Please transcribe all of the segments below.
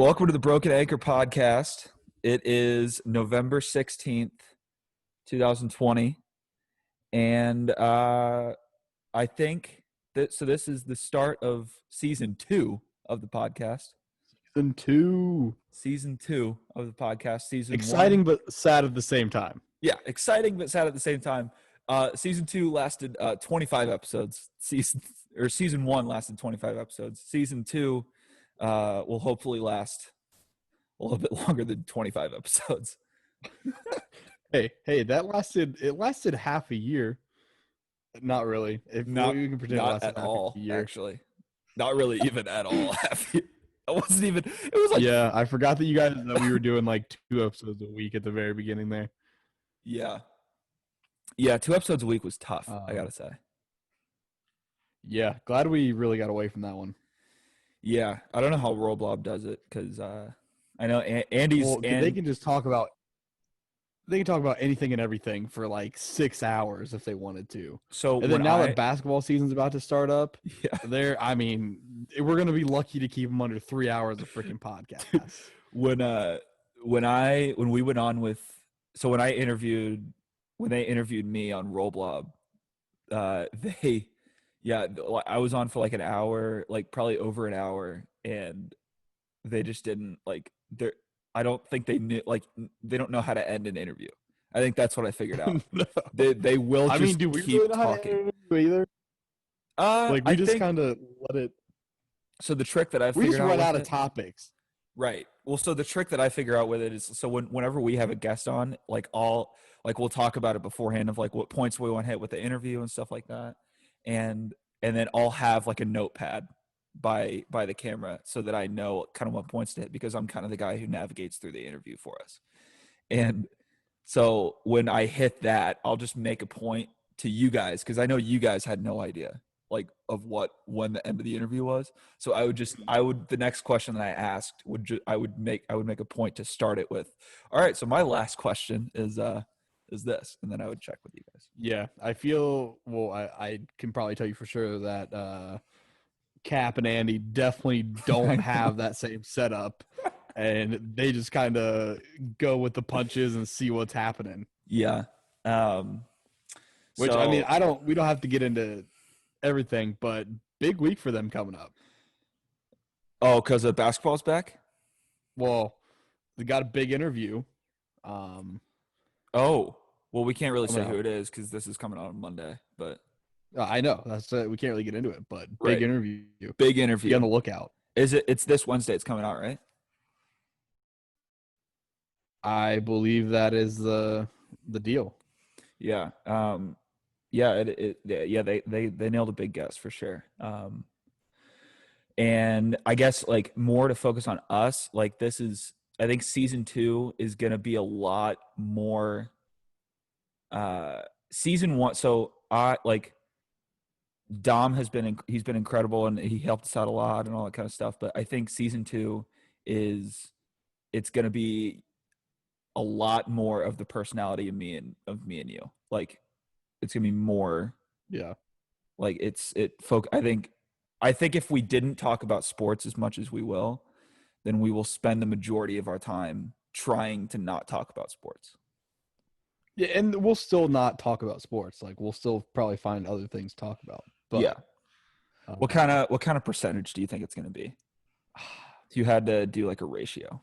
Welcome to the Broken Anchor podcast. It is November 16th, 2020. And I think that this is the start of season 2 of the podcast. Season two of the podcast. Season exciting 1. but sad at the same time. Yeah, exciting but sad at the same time. Season 2 lasted 25 episodes. Season 1 lasted 25 episodes. Season 2 will hopefully last a little bit longer than 25 episodes. Hey, it lasted half a year. Not really. You can pretend it not lasted at half all, a year. actually. Not really even at all. I wasn't even, it was like, yeah, I forgot that we were doing like 2 episodes a week at the very beginning there. Yeah, 2 episodes a week was tough, I gotta say. Yeah, glad we really got away from that one. Yeah, I don't know how Roblob does it because I know Andy's. Well, they can just talk about. They can talk about anything and everything for like 6 hours if they wanted to. So and then now that basketball season's about to start up, yeah, we're gonna be lucky to keep them under 3 hours of freaking podcast. when they interviewed me on Roblob, I was on for like an hour, like probably over an hour, and they just didn't like. I don't think they knew, like, they don't know how to end an interview. I think that's what I figured out. No. They will just do we keep really know talking. how to interview either? We just kind of let it. So the trick that I we figured just out run with out of it, topics. right? Well, so the trick that I figure out with it is, so whenever we have a guest on, we'll talk about it beforehand of like what points we want to hit with the interview and stuff like that, and then I'll have like a notepad by the camera so that I know kind of what points to hit, because I'm kind of the guy who navigates through the interview for us. And so when I hit that, I'll just make a point to you guys, because I know you guys had no idea like of when the end of the interview was. So the next question that I asked I would make a point to start it with, all right, so my last question is this, and then I would check with you guys. Yeah, I can probably tell you for sure that Cap and Andy definitely don't have that same setup, and they just kind of go with the punches and see what's happening. Yeah. Which, we don't have to get into everything, but big week for them coming up. Oh, because the basketball's back? Well, they got a big interview. Oh, well, we can't really say who it is because this is coming out on Monday, but I know that's we can't really get into it, but right. Big interview. Be on the lookout. It's this Wednesday. It's coming out, right? I believe that is the deal. Yeah. They nailed a big guess for sure. And I guess like more to focus on us, like I think season 2 is going to be a lot more season 1. So Dom he's been incredible, and he helped us out a lot and all that kind of stuff. But I think season 2 it's going to be a lot more of the personality of me and you. Like it's going to be more. Yeah. Like I think if we didn't talk about sports as much as we will, then we will spend the majority of our time trying to not talk about sports. Yeah, and we'll still not talk about sports. Like we'll still probably find other things to talk about. But, yeah. What kind of percentage do you think it's going to be? If you had to do like a ratio,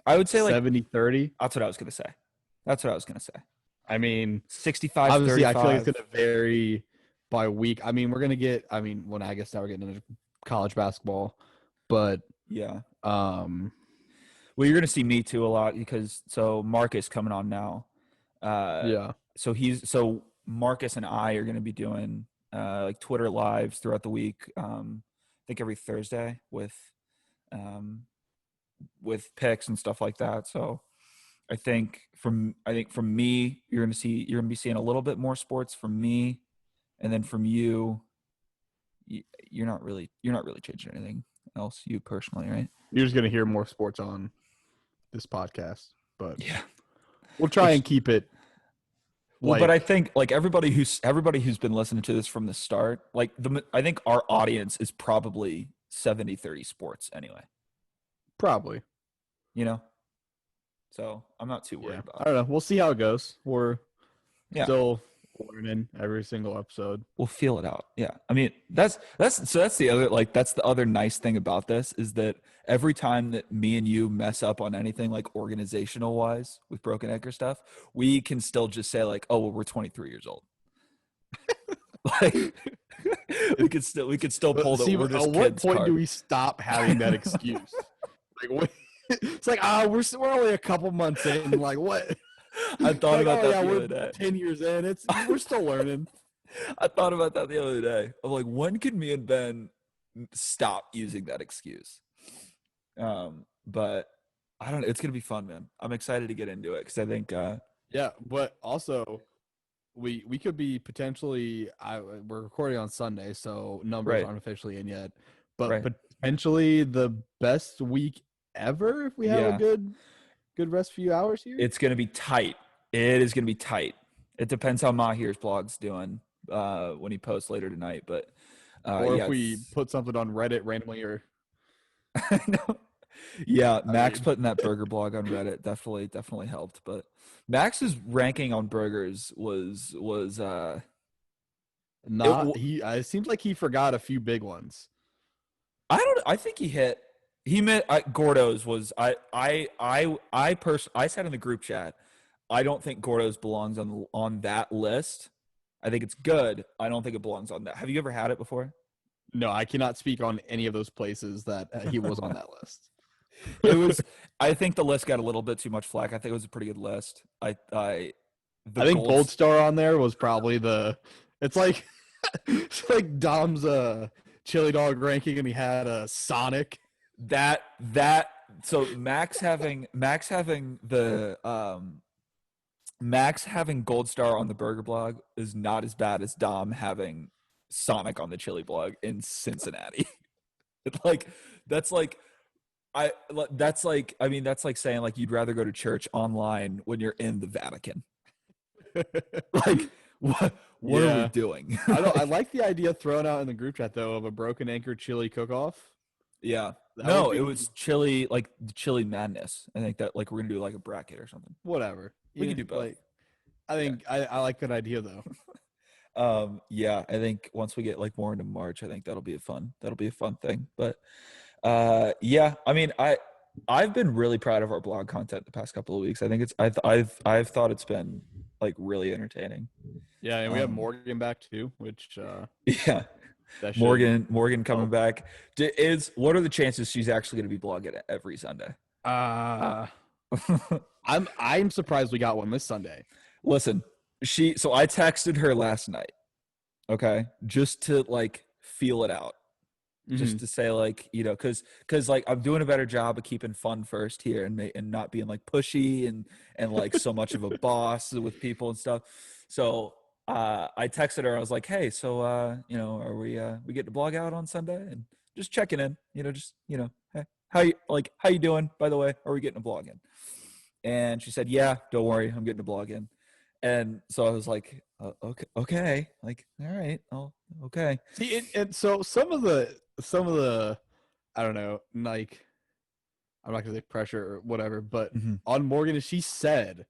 I would say like 70-30. That's what I was going to say. I mean, 65. Obviously, 35. I feel like it's going to vary by week. I mean, we're getting into college basketball, but yeah. Well, you're going to see me too a lot because Marcus coming on now. Yeah. So Marcus and I are going to be doing like Twitter lives throughout the week. I think every Thursday with picks and stuff like that. So I think from me, you're going to be seeing a little bit more sports from me, and then from you, you're not really changing anything else, you personally, right? You're just going to hear more sports on this podcast, but yeah, we'll try and keep it. But I think like everybody who's been listening to this from the start, like I think our audience is probably 70-30 sports anyway, Probably. you know? So I'm not too worried Yeah. about I it. don't know. We'll see how it goes. We're Yeah. still learning every single episode. We'll feel it out. Yeah. I mean, that's the other, like, that's the other nice thing about this is that every time that me and you mess up on anything like organizational wise with Broken Anchor stuff, we can still just say like, oh, well, we're 23 years old. Like we could still pull But the see, we're at just what kids point do card. we stop having that excuse? Like, it's like, we're only a couple months in. Like, what? I thought Like, about oh that yeah, the we're other day. 10 years in. We're still learning. I thought about that the other day. I'm like, when can me and Ben stop using that excuse? But I don't know. It's gonna be fun, man. I'm excited to get into it because I think Yeah, but also we could be potentially. We're recording on Sunday, so numbers right, aren't officially in yet. But right. potentially the best week ever if we have a Yeah. good rest few hours here. It's gonna be tight. It is gonna be tight. It depends how Mahir's blog's doing when he posts later tonight. But Or yeah, if we it's put something on Reddit randomly, or no. Yeah, I Max mean, putting that burger blog on Reddit definitely helped. But Max's ranking on burgers was not he. It seems like he forgot a few big ones. I think he meant Gordo's was I said in the group chat I don't think Gordo's belongs on that list. I think it's good. I don't think it belongs on that. Have you ever had it before? No, I cannot speak on any of those places that he was on that list. It was. I think the list got a little bit too much flack. I think it was a pretty good list. The I think Gold golds Star on there was probably the. It's like it's like Dom's chili dog ranking, and he had a Sonic. that so Max having Gold Star on the burger blog is not as bad as Dom having Sonic on the chili blog in Cincinnati. It's like that's like I mean that's like saying like you'd rather go to church online when you're in the Vatican. Like what are we Yeah, doing? I don't. I Like, like the idea thrown out in the group chat though of a Broken Anchor chili cook-off. yeah. That would No, it be was chili like chili madness. I think that like we're gonna do like a bracket or something. whatever. We can do both. Like, I Yeah. think I like that idea though. Yeah, I think once we get like more into March, I think that'll be a fun thing. But yeah, I mean I've been really proud of our blog content the past couple of weeks. I think I've thought it's been like really entertaining. Yeah, and we have Morgan back too, which Yeah. that should Morgan coming help. back. What are the chances she's actually going to be blogging every Sunday? I'm surprised we got one this Sunday. Listen, so I texted her last night, okay, just to like feel it out, just to say like because like I'm doing a better job of keeping fun first here and not being like pushy and like so much of a boss with people and stuff. So I texted her. I was like, hey, so are we getting to blog out on Sunday and just checking in, just hey, how you doing? By the way, are we getting a blog in? And she said, yeah, don't worry, I'm getting a blog in. And so I was like, okay, like, all right, oh, okay. See, and so some of the, I don't know, like, I'm not gonna say pressure or whatever, but on Morgan, she said,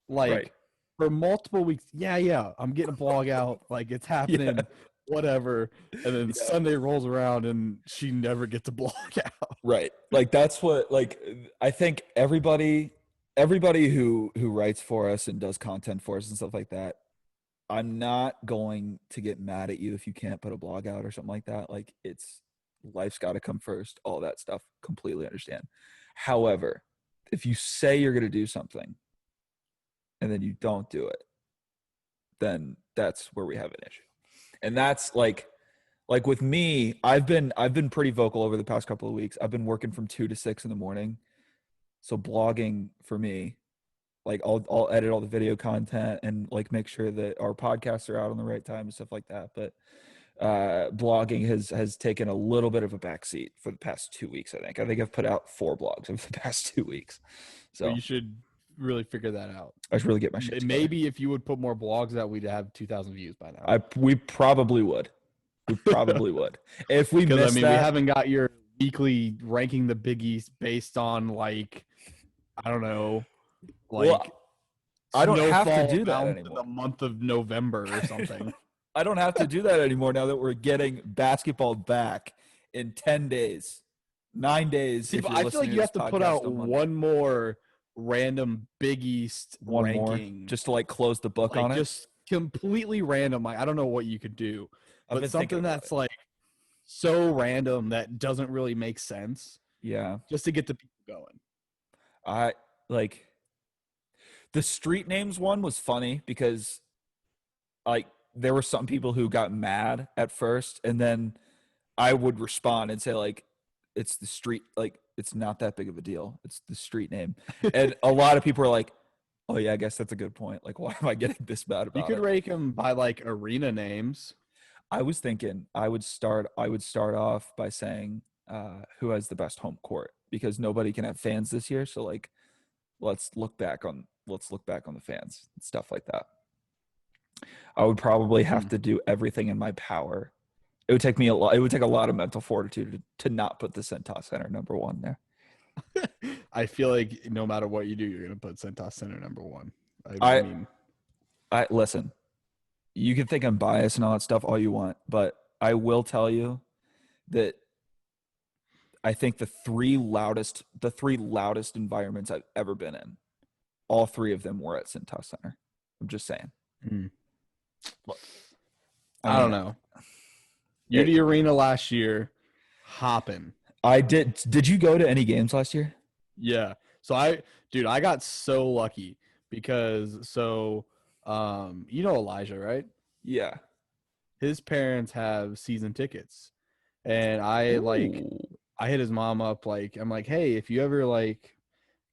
like, Right. for multiple weeks, yeah, I'm getting a blog out, like it's happening, Yeah. whatever, and then Yeah. Sunday rolls around and she never gets a blog out. Right. Like that's what like I think everybody who writes for us and does content for us and stuff like that, I'm not going to get mad at you if you can't put a blog out or something like that. Like it's life's got to come first, all that stuff. Completely understand. However, if you say you're going to do something and then you don't do it, then that's where we have an issue. And that's like with me, I've been pretty vocal over the past couple of weeks. I've been working from 2 to 6 in the morning. So blogging for me, like I'll edit all the video content and like make sure that our podcasts are out on the right time and stuff like that. But blogging has taken a little bit of a backseat for the past 2 weeks. I think I've put out 4 blogs over the past 2 weeks. So Well, you should really figure that out. I should really get my shit together. Maybe if you would put more blogs out, we'd have 2,000 views by now. We probably would. We probably would. If we Because I missed mean, we that, haven't got your weekly ranking the Big East based on like I don't know, like well, I don't have to snowfall do that amounts in anymore. the month of November or something. I don't have to do that anymore now that we're getting basketball back in 10 days, 9 days. See, If but you're I feel like listening to you this have to put podcast out on Monday, one more random Big East one more ranking, just to like close the book like on it. just completely random. Like I don't know what you could do, I've but been thinking something about that's it. like so random that doesn't really make sense, Yeah. just to get the people going. I like the street names one was funny because like there were some people who got mad at first and then I would respond and say like it's the street, like it's not that big of a deal. It's the street name. And a lot of people are like, "Oh yeah, I guess that's a good point. Like why am I getting this bad You about could it?" rank them by like arena names. I was thinking I would start off by saying who has the best home court because nobody can have fans this year, so like let's look back on the fans and stuff like that. I would probably have Hmm. to do everything in my power. It would take me a lot. It would take a lot of mental fortitude to not put the Centos Center number one there. I feel like no matter what you do, you're gonna put Centos Center number one. I I mean, I listen. You can think I'm biased and all that stuff all you want, but I will tell you that I think the three loudest environments I've ever been in, all three of them were at Centos Center. I'm just saying. hmm. Look, I I don't mean, know. it, UD Arena last year, hopping. I did. Did you go to any games last year? Yeah. So dude, I got so lucky because you know Elijah, right? Yeah. His parents have season tickets, and Ooh. I hit his mom up like I'm like, hey, if you ever like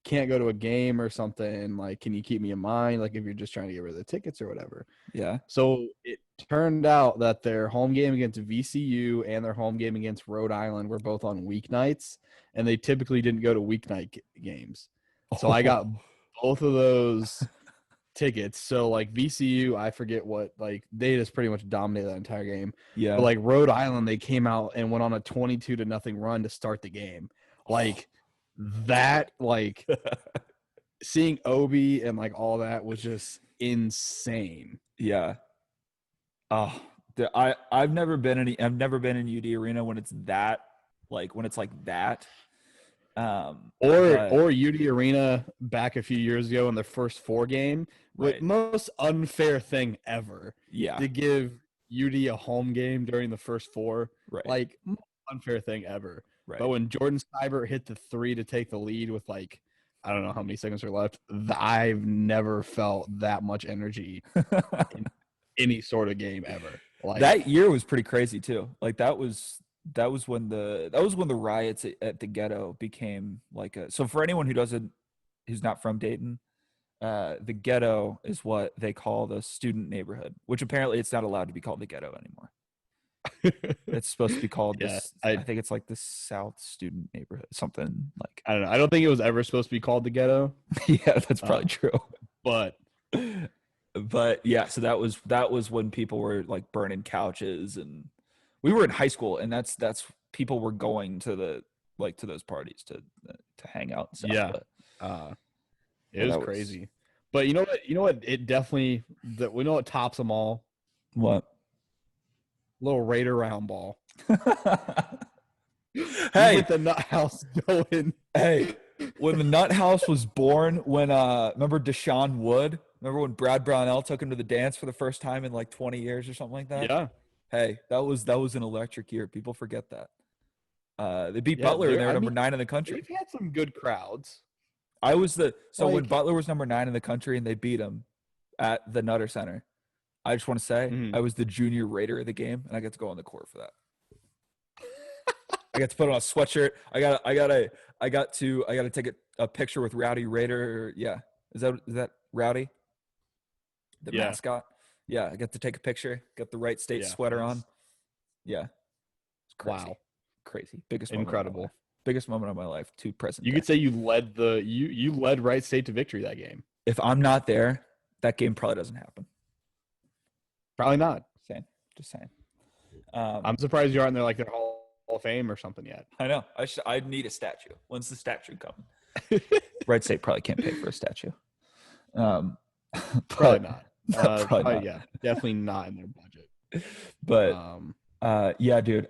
can't go to a game or something, like, can you keep me in mind? Like, if you're just trying to get rid of the tickets or whatever. Yeah. So it turned out that their home game against VCU and their home game against Rhode Island were both on weeknights, and they typically didn't go to weeknight games. So I got Oh. both of those tickets. So like VCU, I forget what, like they just pretty much dominated that entire game. But Yeah. like Rhode Island, they came out and went on a 22-0 run to start the game. Like that, like seeing Obi and like all that was just insane. Yeah. Oh, I've never been in UD Arena when it's that when it's like that. But Or UD Arena back a few years ago in their first four game, with right. most unfair thing ever Yeah. to give UD a home game during the first four, Right. like most unfair thing ever. But Right. when Jordan Skybert hit the three to take the lead with like I don't know how many seconds are left, I've never felt that much energy in any sort of game ever. That Like year was pretty crazy too. Like that was when the riots at the ghetto became like a. So for anyone who's not from Dayton, the ghetto is what they call the student neighborhood, which apparently it's not allowed to be called the ghetto anymore. It's supposed to be called yeah, this. I think it's like the South Student Neighborhood, something like. I don't know. I don't think it was ever supposed to be called the ghetto. Yeah, that's Uh, probably true. but But yeah, so that was when people were like burning couches, and we were in high school, and that's people were going to to those parties to hang out and stuff. yeah, But uh, it yeah, was that was crazy. But you know what? You know what? It definitely that we know what tops them all. what. Little Raider round ball. You Hey, get the nut house going. hey, when the Nut House was born, when remember Deshaun Wood? Remember when Brad Brownell took him to the dance for the first time in like 20 years or something like that? Yeah, Hey, that was an electric year. People forget that. They beat yeah. Butler and they There. were I number mean, 9 in the they've country. had some good crowds. So when Like, Butler was number 9 in the country and they beat him at the Nutter Center, I just want to say mhm. I was the junior Raider of the game and I got to go on the court for that. I got to put on a sweatshirt. I got to take a picture with Rowdy Raider. Yeah. Is that Rowdy? The Yeah, mascot? Yeah, I got to take a picture, got the right state yeah. sweater on. It's Yeah. It's crazy. wow, Crazy. Biggest moment of my life. incredible. Biggest moment of my life to present You day. could say you led Wright State to victory that game. If I'm not there, that game probably doesn't happen. Probably not. Saying. Just saying. I'm surprised you aren't there like their Hall of Fame or something yet. I know. I need a statue. When's the statue coming? Red State probably can't pay for a statue. Um, Probably but not. probably not. Yeah, definitely not in their budget. But yeah, dude,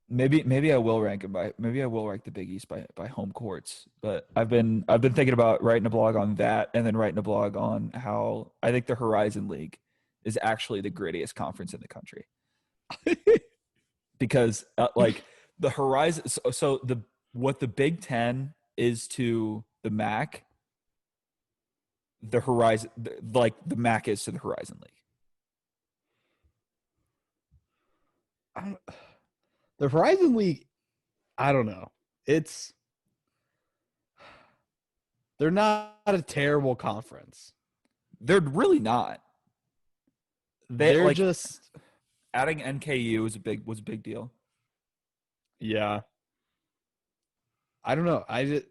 maybe I will rank the Big East by home courts. But I've been thinking about writing a blog on that, and then writing a blog on how I think the Horizon League is actually the grittiest conference in the country. Because like the Horizon, so what the Big Ten is to the MAC, the Horizon, like the MAC is to the Horizon League. The Horizon League, I don't know. They're not a terrible conference. They're really not. They're like, just adding NKU was a big deal. Yeah. I don't know. I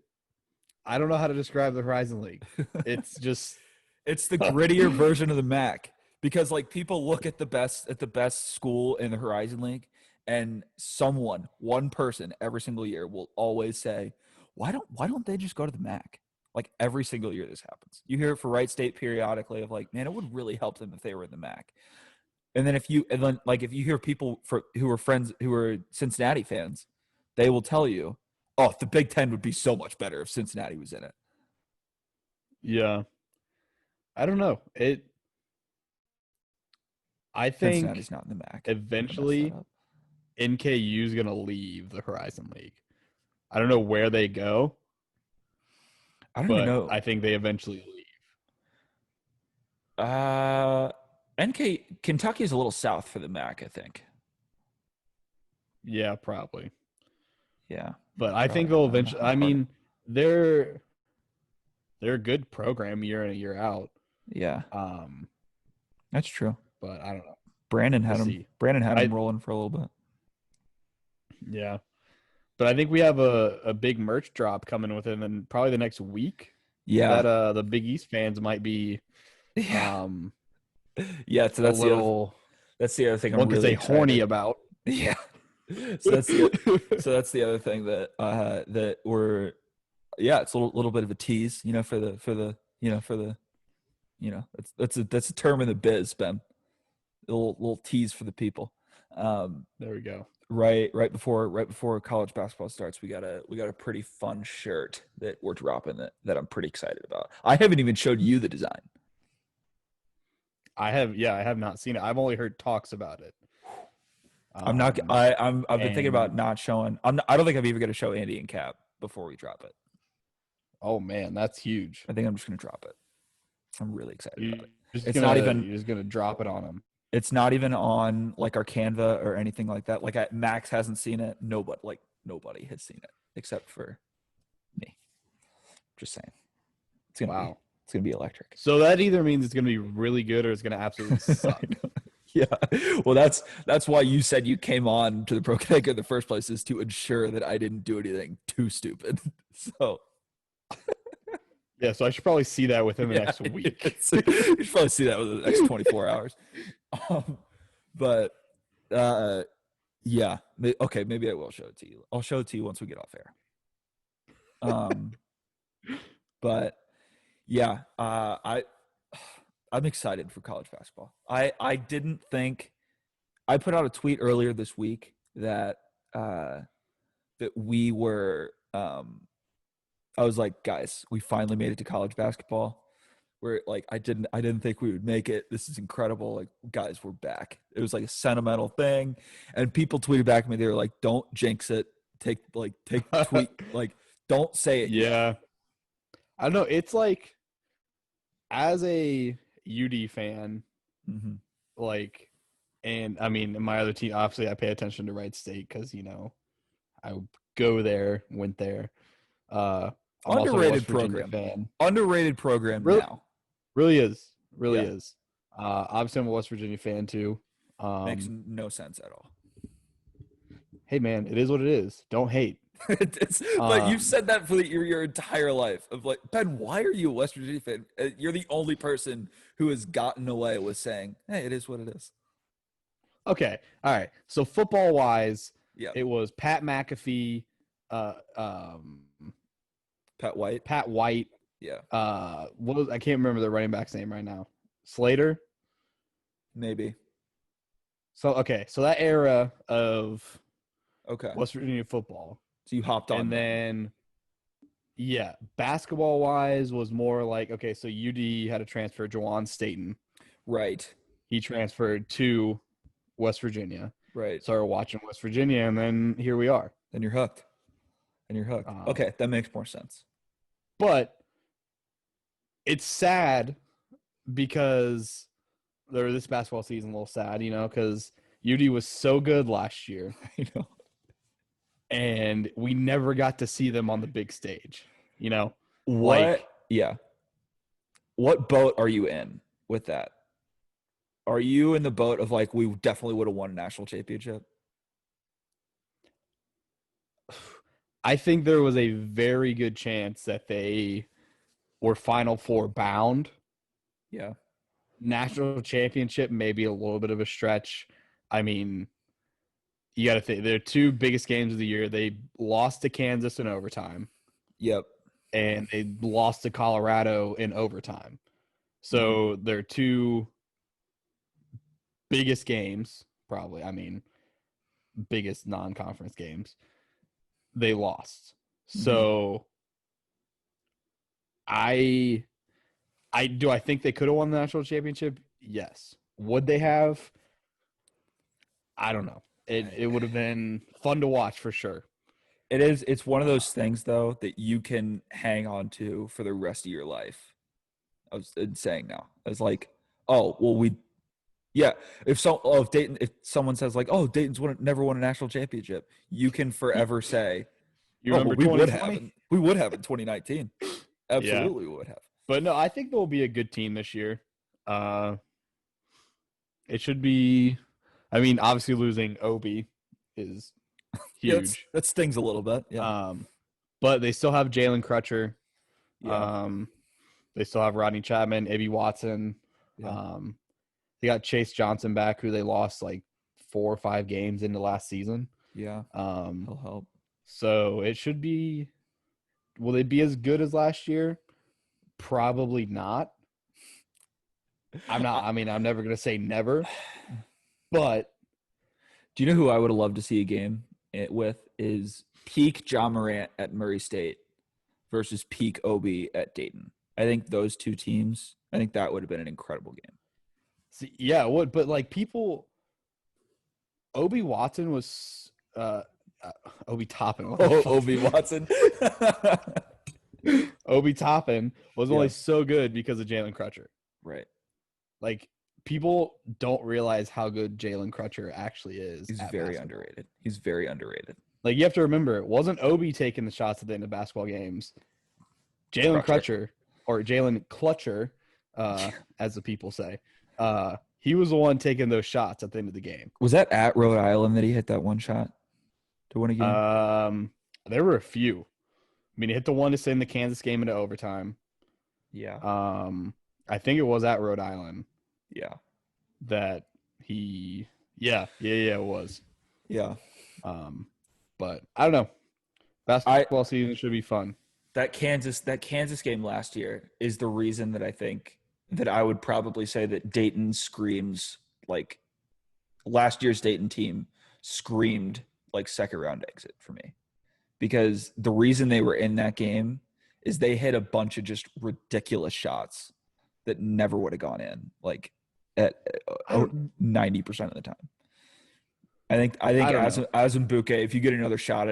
don't know how to describe the Horizon League. It's just it's the grittier version of the MAC, because like people look at the best school in the Horizon League, and one person every single year will always say, why don't they just go to the MAC? Like every single year this happens. You hear it for Wright State periodically of like, man, it would really help them if they were in the MAC. And then if you hear people who are Cincinnati fans, they will tell you, oh, the Big Ten would be so much better if Cincinnati was in it. Yeah. I don't know. I think Cincinnati's not in the MAC. Eventually NKU is going to leave the Horizon League. I don't know where they go. I don't even know. I think they eventually leave. Kentucky is a little south for the MAC, I think. Yeah, probably. Yeah. But I think they'll eventually, I mean, they're a good program year in and year out. Yeah. That's true. But I don't know. Brandon had him rolling for a little bit. Yeah. But I think we have a big merch drop coming within probably the next week. Yeah. That the Big East fans might be yeah, so that's the other thing I'm really horny about. Yeah. So that's the other thing that that we're it's a little bit of a tease, for the that's a term in the biz, Ben. A little tease for the people. There we go. Right before college basketball starts, we got a pretty fun shirt that we're dropping that I'm pretty excited about. I haven't even showed you the design. I have not seen it. I've only heard talks about it. I've been thinking about not showing. I don't think I'm even going to show Andy and Cap before we drop it. Oh man, that's huge. I think I'm just going to drop it. I'm really excited about it. You're just going to drop it on them. It's not even on like our Canva or anything like that. Like Max hasn't seen it. Nobody has seen it except for me. Just saying. It's gonna be electric. So that either means it's gonna be really good or it's gonna absolutely suck. Yeah. Well, that's why you said you came on to the Pro Connect in the first place, is to ensure that I didn't do anything too stupid. So yeah, so I should probably see that within the next week. You should probably see that within the next 24 hours. But yeah. Okay, maybe I will show it to you. I'll show it to you once we get off air. But yeah, I'm excited for college basketball. I didn't think – I put out a tweet earlier this week that we were I was like, guys, we finally made it to college basketball. We're like, I didn't think we would make it. This is incredible. Like, guys, we're back. It was like a sentimental thing. And people tweeted back at me. They were like, don't jinx it. Take the tweet. Like, don't say it. Yeah. Yet. I don't know. It's like, as a UD fan, like, and I mean, my other team, obviously I pay attention to Wright State because, I go there, went there. Underrated program. Fan. Underrated program now. Really is. Obviously, I'm a West Virginia fan too. Makes no sense at all. Hey, man, it is what it is. Don't hate. But you've said that for your entire life. Of like, Ben, why are you a West Virginia fan? You're the only person who has gotten away with saying, "Hey, it is what it is." Okay. All right. So football wise, Yeah. it was Pat McAfee, uh, um, Pat White. Pat White. Yeah. I can't remember the running back's name right now. Slater. Maybe. So okay. So that era of Okay. West Virginia football, So you hopped on and them. then yeah, basketball wise was more like okay. So UD had a transfer, Jawan Staten. Right. He transferred to West Virginia. Right. Started watching West Virginia, and then here we are. Then you're hooked. And you're hooked. Um, Okay, that makes more sense. but it's sad because this basketball season a little sad, because UD was so good last year, I know. and we never got to see them on the big stage. What? Like Yeah. What boat are you in with that? Are you in the boat of like we definitely would have won a national championship? I think there was a very good chance that they were Final Four bound. Yeah. National championship, maybe a little bit of a stretch. I mean, you got to think their two biggest games of the year. They lost to Kansas in overtime, Yep. and they lost to Colorado in overtime. So their two biggest games, probably, biggest non-conference games, they lost. So I think they could have won the national championship? Yes. Would they have? I don't know. It would have been fun to watch for sure. It is. It's one of those things though that you can hang on to for the rest of your life. I was saying now. It's like, oh well, yeah. If someone says like, oh, never won a national championship, you can forever say, You oh well, remember we would have. 2020? We would have in 2019. Yeah. Absolutely, we would have. But no, I think they'll be a good team this year. It should be. Obviously losing Obi is Yeah, huge. that stings a little bit. Yeah, But they still have Jalen Crutcher. yeah, They still have Rodney Chapman, Ibby Watson. yeah, They got Chase Johnson back, who they lost like 4 or 5 games into last season. yeah. Um, He'll help. so it should be. Will they be as good as last year? Probably not. I'm not. I'm never gonna say never, but Do you know who I would have loved to see a game with is peak John Morant at Murray State versus peak Obi at Dayton. I think those two teams. I think that would have been an incredible game. see, yeah, what? But like people, Obi Watson was Obi Toppin. What the Oh, fuck? Obi Watson. Obi Toppin was Yeah. only so good because of Jalen Crutcher. Right. Like people don't realize how good Jalen Crutcher actually is. He's at very basketball. underrated. He's very underrated. Like you have to remember, it wasn't Obi taking the shots at the end of basketball games. Jalen Crutcher or Jalen Clutcher, as the people say. He was the one taking those shots at the end of the game. Was that at Rhode Island that he hit that one shot to win a game? There were a few. He hit the one to send the Kansas game into overtime. Yeah. I think it was at Rhode Island Yeah. that he. Yeah, it was. Yeah. But I don't know. Basketball season should be fun. That Kansas game last year is the reason that I think that I would probably say that Dayton screams like last year's Dayton team screamed like second round exit for me. Because the reason they were in that game is they hit a bunch of just ridiculous shots that never would have gone in, like at 90% of the time. I think Azumbuke, if you get another shot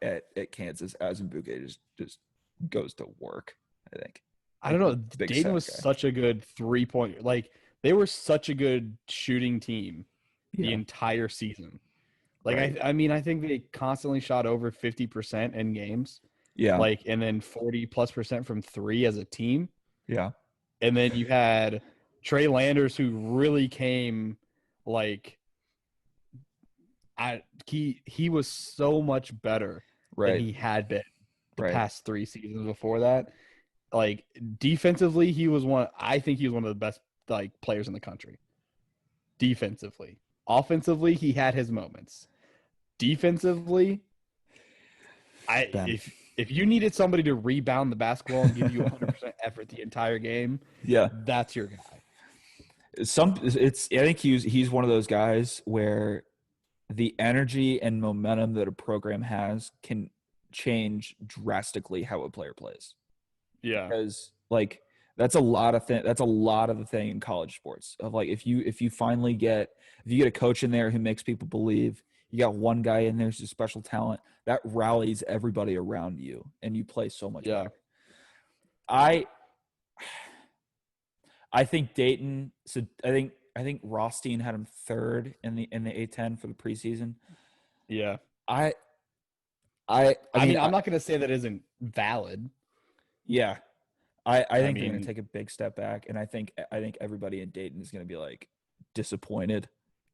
at Kansas, Azumbuke just goes to work. I think. I don't know. Dayton was such a good 3-point. Like they were such a good shooting team the entire season. Like right. I think they constantly shot over 50% in games. Yeah. Like and then 40+% from 3 as a team. Yeah. And then you had Trey Landers who really came like he was so much better than he had been the past 3 seasons before that. Like defensively, I think he was one of the best like players in the country. defensively. Offensively, he had his moments. Defensively, Ben. if you needed somebody to rebound the basketball and give you 100% effort the entire game, Yeah. that's your guy. I think he's one of those guys where the energy and momentum that a program has can change drastically how a player plays. Yeah. Because like that's a lot of the thing in college sports of like if you get a coach in there who makes people believe, you got one guy in there who's a special talent that rallies everybody around you and you play so much Yeah. better. I think Dayton. So I think Rothstein had him third in the A10 for the preseason. Yeah. I mean, mean, I'm not going to say that isn't valid. yeah. I think they're going to mean, take a big step back, and I think everybody in Dayton is going to be like disappointed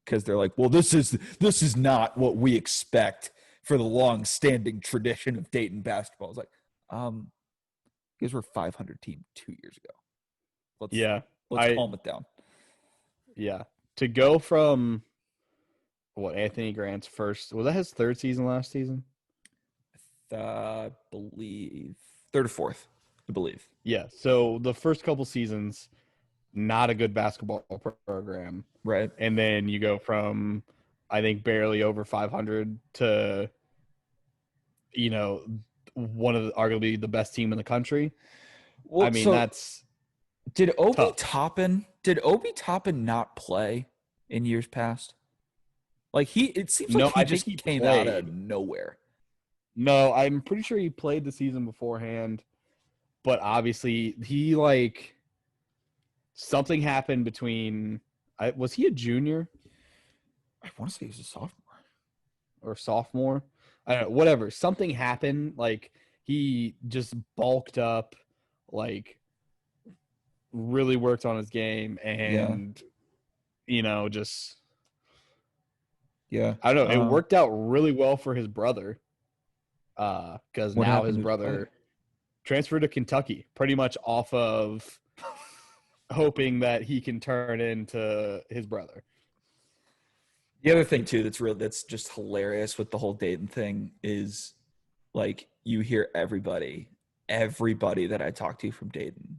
because they're like, well, this is not what we expect for the long-standing tradition of Dayton basketball. It's like, you guys were a 500 team 2 years ago. Let's calm it down. Yeah. To go from Anthony Grant's first, was that his third season last season? I believe third or fourth, I believe. Yeah. So the first couple seasons, not a good basketball program. Right. And then you go from, I think, barely over 500 to, one of arguably the best team in the country. Well, I mean, so that's did Obi tough. Toppin not play in years past? Like it seems like he just came out of nowhere. No, I'm pretty sure he played the season beforehand, but obviously he something happened between. Was he a junior I want to say he was a sophomore or sophomore? I don't know. Whatever. Something happened. Like he just bulked up, like really worked on his game, and just yeah. I don't know. It worked out really well for his brother, because now his brother transferred to Kentucky, pretty much off of hoping that he can turn into his brother. The other thing too that's just hilarious with the whole Dayton thing is like you hear everybody that I talk to from Dayton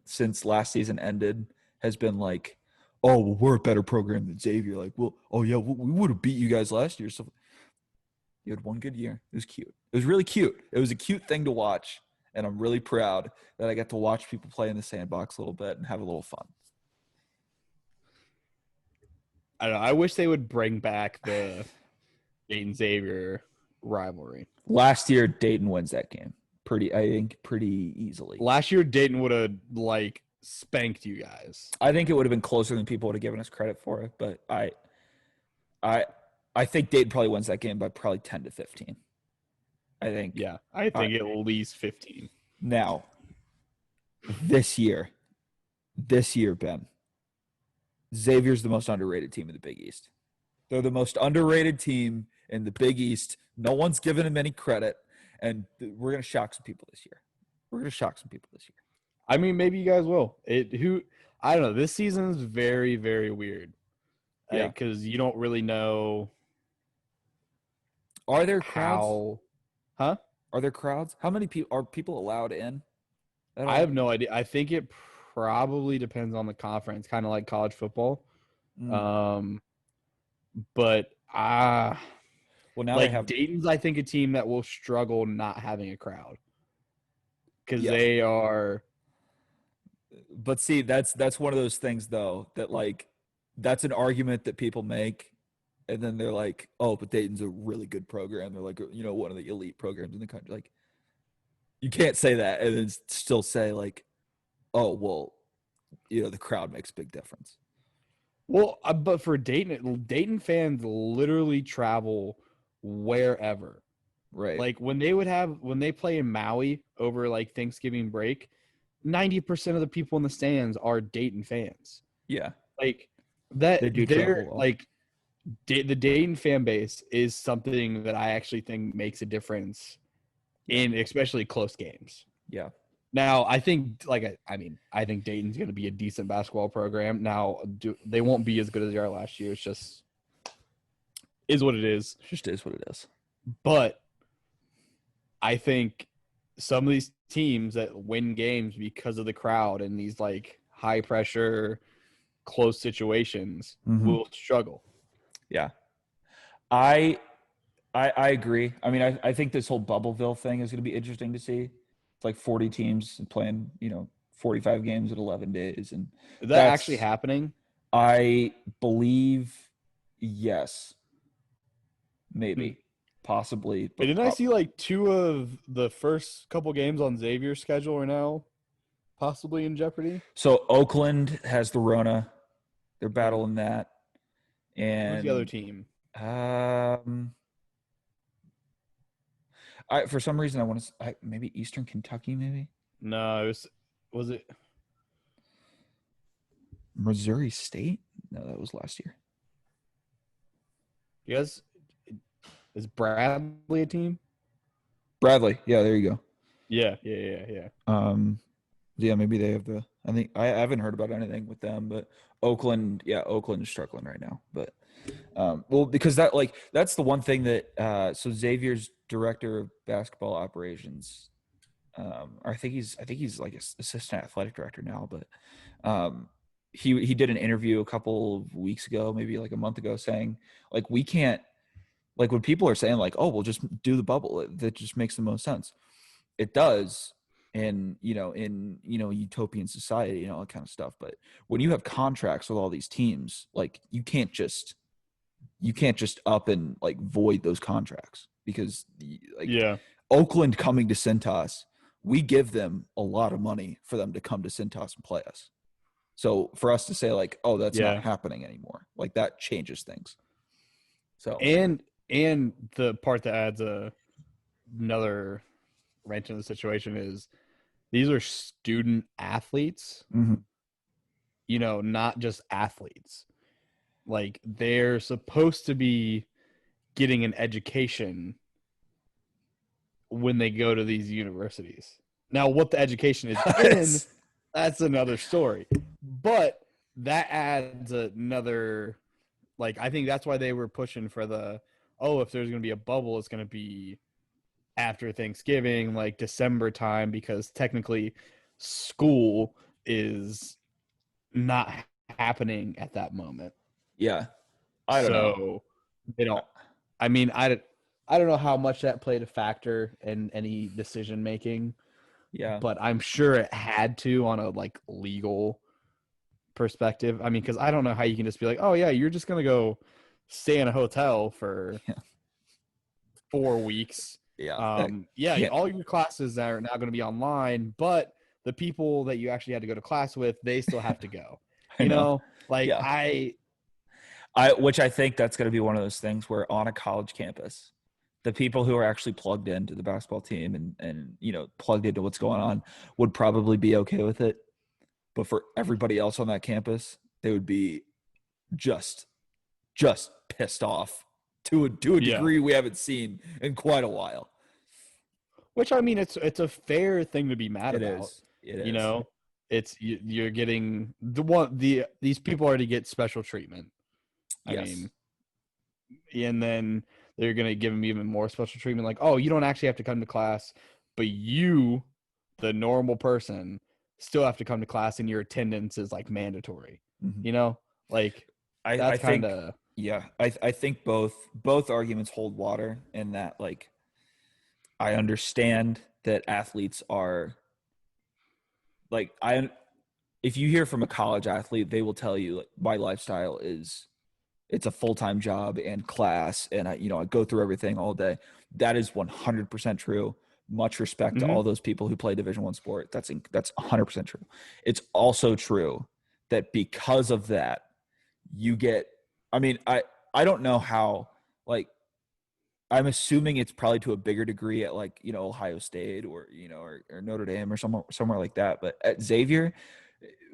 since last season ended has been like, oh, well, we're a better program than Xavier. Like, well, oh yeah, we would have beat you guys last year. So you had one good year. It was cute. It was really cute. It was a cute thing to watch, and I'm really proud that I got to watch people play in the sandbox a little bit and have a little fun. I don't know. I wish they would bring back the Dayton Xavier rivalry. Last year, Dayton wins that game pretty easily. Last year, Dayton would have spanked you guys. I think it would have been closer than people would have given us credit for it, but I think Dayton probably wins that game by probably 10 to 15. I think. Yeah, I think at least 15. Now, this year, Ben, Xavier's the most underrated team in the Big East. They're the most underrated team in the Big East. No one's given them any credit, and we're going to shock some people this year. I mean, maybe you guys will. I don't know. This season is very, very weird. Yeah, because you don't really know. Are there crowds? Huh? Are there crowds? How many people are allowed in? I have no idea. I think it probably depends on the conference, kind of like college football. But well, now they have Dayton's. I think a team that will struggle not having a crowd because they are. But see, that's one of those things though that that's an argument that people make, and then they're like, "Oh, but Dayton's a really good program. They're like, one of the elite programs in the country." Like, you can't say that and then still say like, "Oh, well, the crowd makes a big difference." Well, but for Dayton fans literally travel wherever. Right. Like when they play in Maui over like Thanksgiving break, 90% of the people in the stands are Dayton fans. Yeah. Like that they do they're well. Like the Dayton fan base is something that I actually think makes a difference in especially close games. Yeah. Now, I think, I think Dayton's going to be a decent basketball program. Now, they won't be as good as they are last year. It's just is what it is. Just is what it is. But I think some of these teams that win games because of the crowd and these like high pressure, close situations will struggle. Yeah. I I agree. I mean, I think this whole Bubbleville thing is going to be interesting to see. It's like 40 teams playing, 45 games in 11 days. And Is that actually that's, happening? I believe, yes, Hmm. maybe, possibly, Hey, but didn't I see like two of the first couple games on Xavier's schedule are now possibly in jeopardy? so Oakland has the Rona. They're Hmm. battling that. Who's the other And team? um, for some reason, I want to, maybe Eastern Kentucky, maybe No, was it Missouri State. No, that was last year. you guys? Is Bradley a team? Bradley. Yeah, there you go. Yeah. Yeah, maybe they have the. I think I haven't heard about anything with them, but Oakland, yeah, Oakland is struggling right now. But well, because that's the one thing that so Xavier's director of basketball operations, I think he's like assistant athletic director now, but he did an interview a couple of weeks ago, maybe like a month ago, saying like we can't like when people are saying like, oh, we'll just do the bubble, that just makes the most sense. It does in utopian society and all that kind of stuff, but when you have contracts with all these teams, like you can't just up and like void those contracts because like Yeah. Oakland coming to Cintas, we give them a lot of money for them to come to Cintas and play us. So for us to say like, oh, that's not Yeah. happening anymore, like that changes things. So And the part that adds another wrench in the situation is these are student athletes, mhm. not just athletes. Like they're supposed to be getting an education when they go to these universities. Now, what the education is in, that's another story. But that adds another, like, I think that's why they were pushing for if there's going to be a bubble, it's going to be after Thanksgiving, like December time, because technically school is not happening at that moment. Yeah, I don't know. So they don't. I mean, I don't know how much that played a factor in any decision making, Yeah, but I'm sure it had to on a like legal perspective. I mean, because I don't know how you can just be like, oh yeah, you're just gonna go stay in a hotel for yeah, 4 weeks. yeah. Yeah, Can't. all your classes are now going to be online, but the people that you actually had to go to class with, they still have to go. I know. Like Yeah, which I think that's going to be one of those things where on a college campus, the people who are actually plugged into the basketball team and plugged into what's going on would probably be okay with it. But for everybody else on that campus, they would be just just pissed off to a yeah, degree we haven't seen in quite a while. which I mean, it's a fair thing to be mad It about. is. It You is. know, you're getting these people already get special treatment. I Yes. mean, and then they're gonna give them even more special treatment. Like, oh, you don't actually have to come to class, but you, the normal person, still have to come to class, and your attendance is like mandatory. Mhm. You know, like I that's kind think of yeah, I think both arguments hold water in that like I understand that athletes are like I if you hear from a college athlete, they will tell you like my lifestyle is it's a full-time job and class and I go through everything all day. That is 100% true. Much respect to mm-hmm, all those people who play Division 1 sport. That's 100% true. It's also true that because of that you get I mean I don't know how like I'm assuming it's probably to a bigger degree at like Ohio State or Notre Dame or somewhere like that. But at Xavier,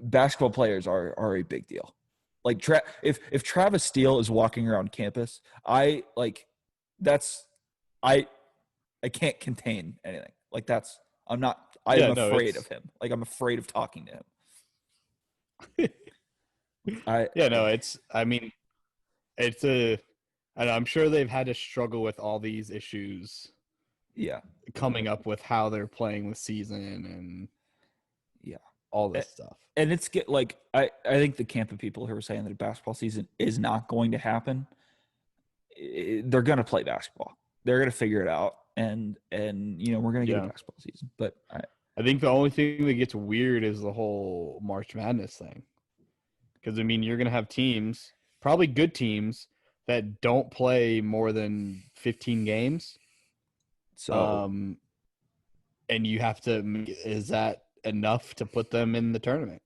basketball players are a big deal. Like if Travis Steele is walking around campus, I like that's I I can't contain anything. Like that's I am Yeah, no, afraid of it's him. Like I'm afraid of talking to him. I yeah, no, it's I mean, it's a and I'm sure they've had to struggle with all these issues yeah coming up with how they're playing the season and yeah. all A- this stuff. And it's get like I think the camp of people who are saying that a basketball season is not going to happen, they're going to play basketball. They're going to figure it out, and we're going to get a Yeah. basketball season. But I think the only thing that gets weird is the whole March Madness thing. Because I mean, you're going to have teams, probably good teams, that don't play more than 15 games. so Um, and you have to, is that enough to put them in the tournament?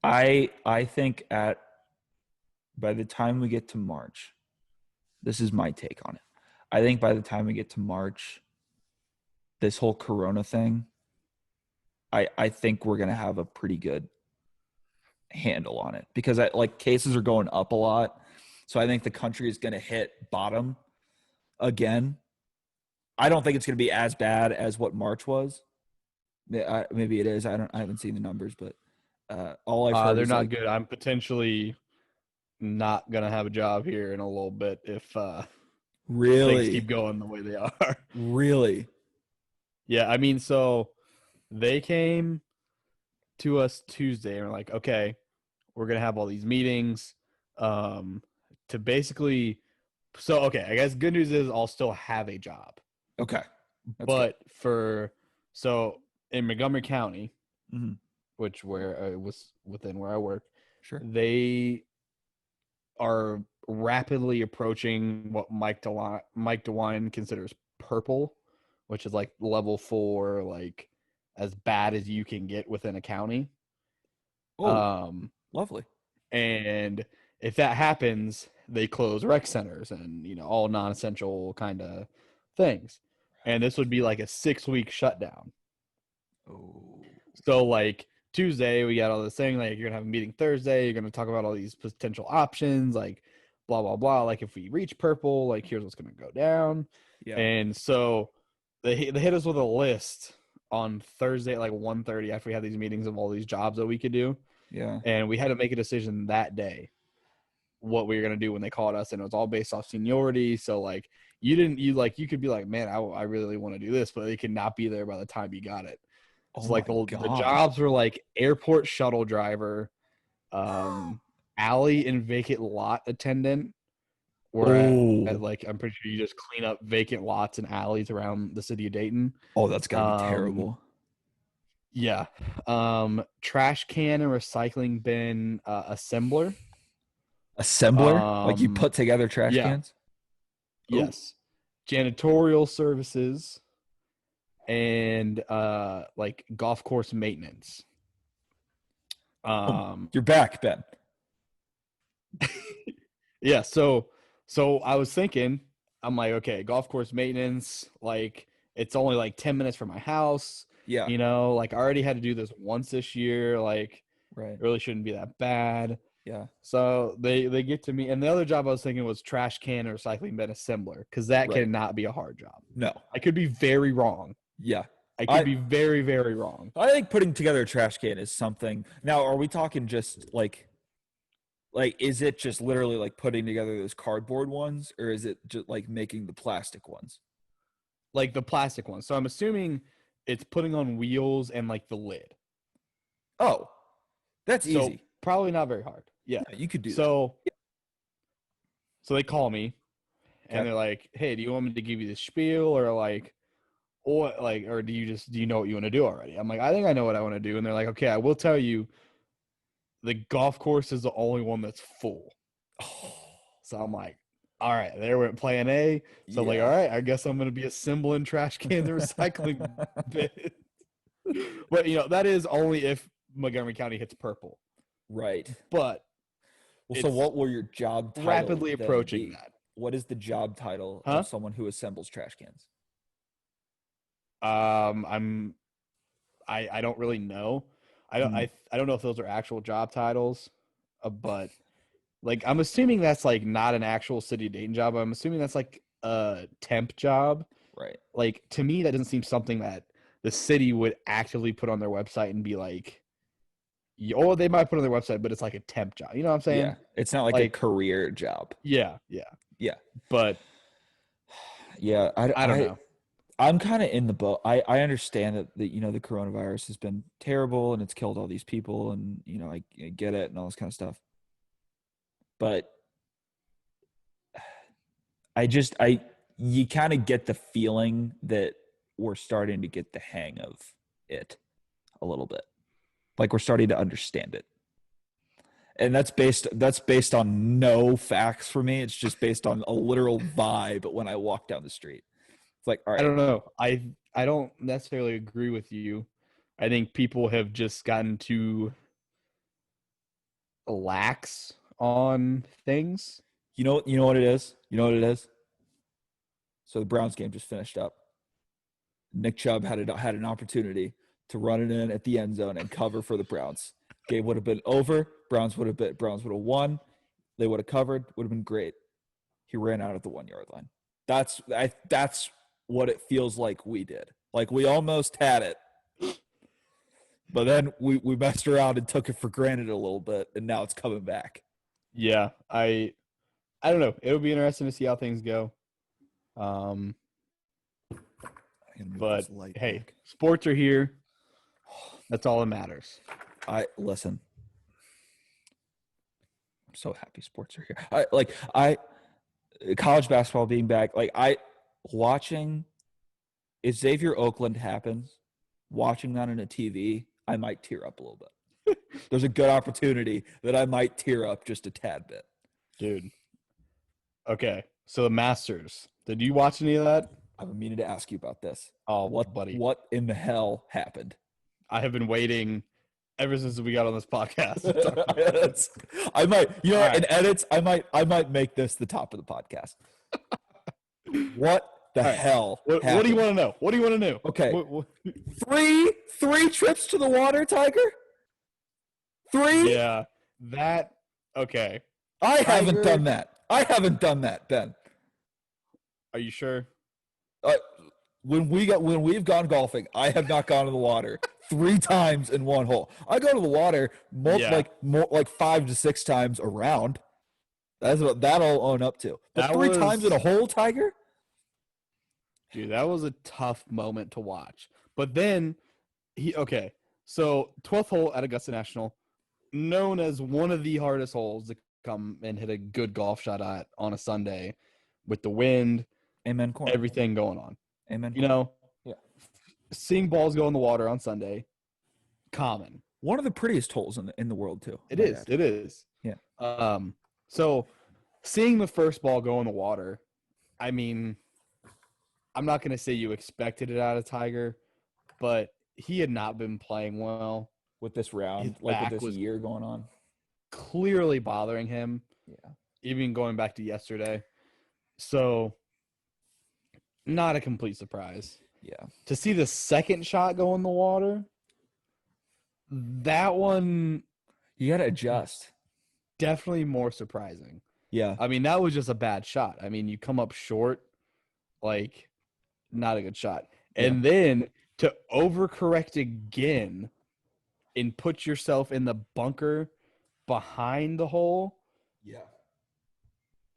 I think at by the time we get to March, this is my take on it. I think by the time we get to March, this whole Corona thing, I think we're gonna have a pretty good handle on it because like cases are going up a lot, so I think the country is gonna hit bottom again. I don't think it's gonna be as bad as what March was. Maybe it is. I haven't seen the numbers, but all I've heard They're is not like good. I'm potentially not going to have a job here in a little bit if things keep really, going the way they are. really. Yeah, I mean, so they came to us Tuesday and we're like, okay, we're gonna have all these meetings to basically. So okay, I guess good news is I'll still have a job, Okay, that's good. but for so in Montgomery County, Mm-hmm. which where it was within where I work, Sure. they are rapidly approaching what Mike DeWine considers purple, which is like level 4, like as bad as you can get within a county. Oh, Um, lovely. and if that happens, they close rec centers and all non-essential kind of things. And this would be like a 6-week shutdown. Oh, So like Tuesday, we got all this thing like you're gonna have a meeting Thursday. You're gonna talk about all these potential options, like blah blah blah. Like if we reach purple, like here's what's gonna go down. yeah, And so they hit us with a list on Thursday at like 1:30 after we had these meetings of all these jobs that we could do, yeah. and we had to make a decision that day what we were gonna do when they called us, and it was all based off seniority. So like you could be like, man, I really want to do this, but they could not be there by the time you got it. Oh So like my the God. jobs were like airport shuttle driver, alley and vacant lot attendant. Where Oh, like I'm pretty sure you just clean up vacant lots and alleys around the city of Dayton. oh, that's got to be Um, terrible. yeah. Trash can and recycling bin assembler. Assembler, like you Um, put together trash yeah, cans. Oh, yes. Janitorial services and like golf course maintenance. oh, Um, you're back, Ben. yeah, so I was thinking, I'm like, okay, golf course maintenance, like it's only like 10 minutes from my house, Yeah, like I already had to do this once this year, like right. it really shouldn't be that bad. Yeah, So they get to me, and the other job I was thinking was trash can or recycling bin assembler, because that right. cannot be a hard job. No, I could be very wrong. yeah. I could I be very, very wrong. I think putting together a trash can is something. Now, are we talking just like is it just literally like putting together those cardboard ones, or is it just like making the plastic ones? Like the plastic one. So I'm assuming it's putting on wheels and like the lid. Oh, that's So easy. probably not very hard. Yeah. Yeah, you could do that. So so they call me and Okay. they're like, "Hey, do you want me to give you the spiel or like or do you know what you want to do already?" I'm like, "I think I know what I want to do." And they're like, "Okay, I will tell you the golf course is the only one that's full." So I'm like, "All right, there went plan A." So I'm like, "All Yeah. right, I guess I'm going to be assembling trash cans and recycling bins." But that is only if Montgomery County hits purple. Right. But Well, so it's what will your job title rapidly then approaching be? that. What is the job title Huh? of someone who assembles trash cans? I'm I don't really know. I don't Mm, I don't know if those are actual job titles, but like I'm assuming that's like not an actual city of Dayton job. I'm assuming that's like a temp job. right. Like to me, that doesn't seem something that the city would actively put on their website and be like, oh, they might put on their website, but it's like a temp job. You know what I'm saying? Yeah, it's not like a Like, career job. yeah. Yeah, But yeah. I don't know. I'm kind of in the boat. I understand that the coronavirus has been terrible and it's killed all these people, and I get it and all this kind of stuff. But you kind of get the feeling that we're starting to get the hang of it a little bit. Like we're starting to understand it. And that's based on no facts for me. It's just based on a literal vibe when I walk down the street. It's like, all I right. don't know. I don't necessarily agree with you. I think people have just gotten too lax on things. You know what it is? You know what it is? So the Browns game just finished up. Nick Chubb had an opportunity to run it in at the end zone and cover for the Browns. Game would have been over. Browns would have won. They would have covered. Would have been great. He ran out at the 1-yard line. That's what it feels like we did. Like we almost had it, but then we messed around and took it for granted a little bit, and now it's coming back. Yeah, I don't know. It'll be interesting to see how things go. But hey, sports are here. That's all that matters. Listen. I'm so happy sports are here. College basketball being back. Watching if Xavier Oakland happens, watching that on a TV, I might tear up a little bit. There's a good opportunity that I might tear up just a tad bit. Dude. Okay. So the Masters. Did you watch any of that? I've been meaning to ask you about this. Oh, buddy. What in the hell happened? I have been waiting ever since we got on this podcast. I might, in edits, I might make this the top of the podcast. What the hell? What do you want to know? What do you want to know? Okay. Three trips to the water, Tiger? 3? Yeah. That okay. I haven't done that, Ben. Are you sure? When we've gone golfing, I have not gone to the water 3 times in one hole. I go to the water like 5 to 6 times around. That's what that I'll own up to. But 3 times in a hole, Tiger? Dude, that was a tough moment to watch. But then so 12th hole at Augusta National, known as one of the hardest holes to come and hit a good golf shot at on a Sunday with the wind, amen, corn. Everything going on. Amen. Yeah. Seeing balls go in the water on Sunday, common. One of the prettiest holes in the world too. It is. Yeah. So seeing the first ball go in the water, I mean, I'm not going to say you expected it out of Tiger, but he had not been playing well with this round, with this year going on. Clearly bothering him. Yeah. Even going back to yesterday. So not a complete surprise. Yeah. To see the second shot go in the water, that one you got to adjust. Definitely more surprising. Yeah. I mean, that was just a bad shot. I mean, you come up short, like not a good shot. Yeah. And then to overcorrect again and put yourself in the bunker behind the hole. Yeah.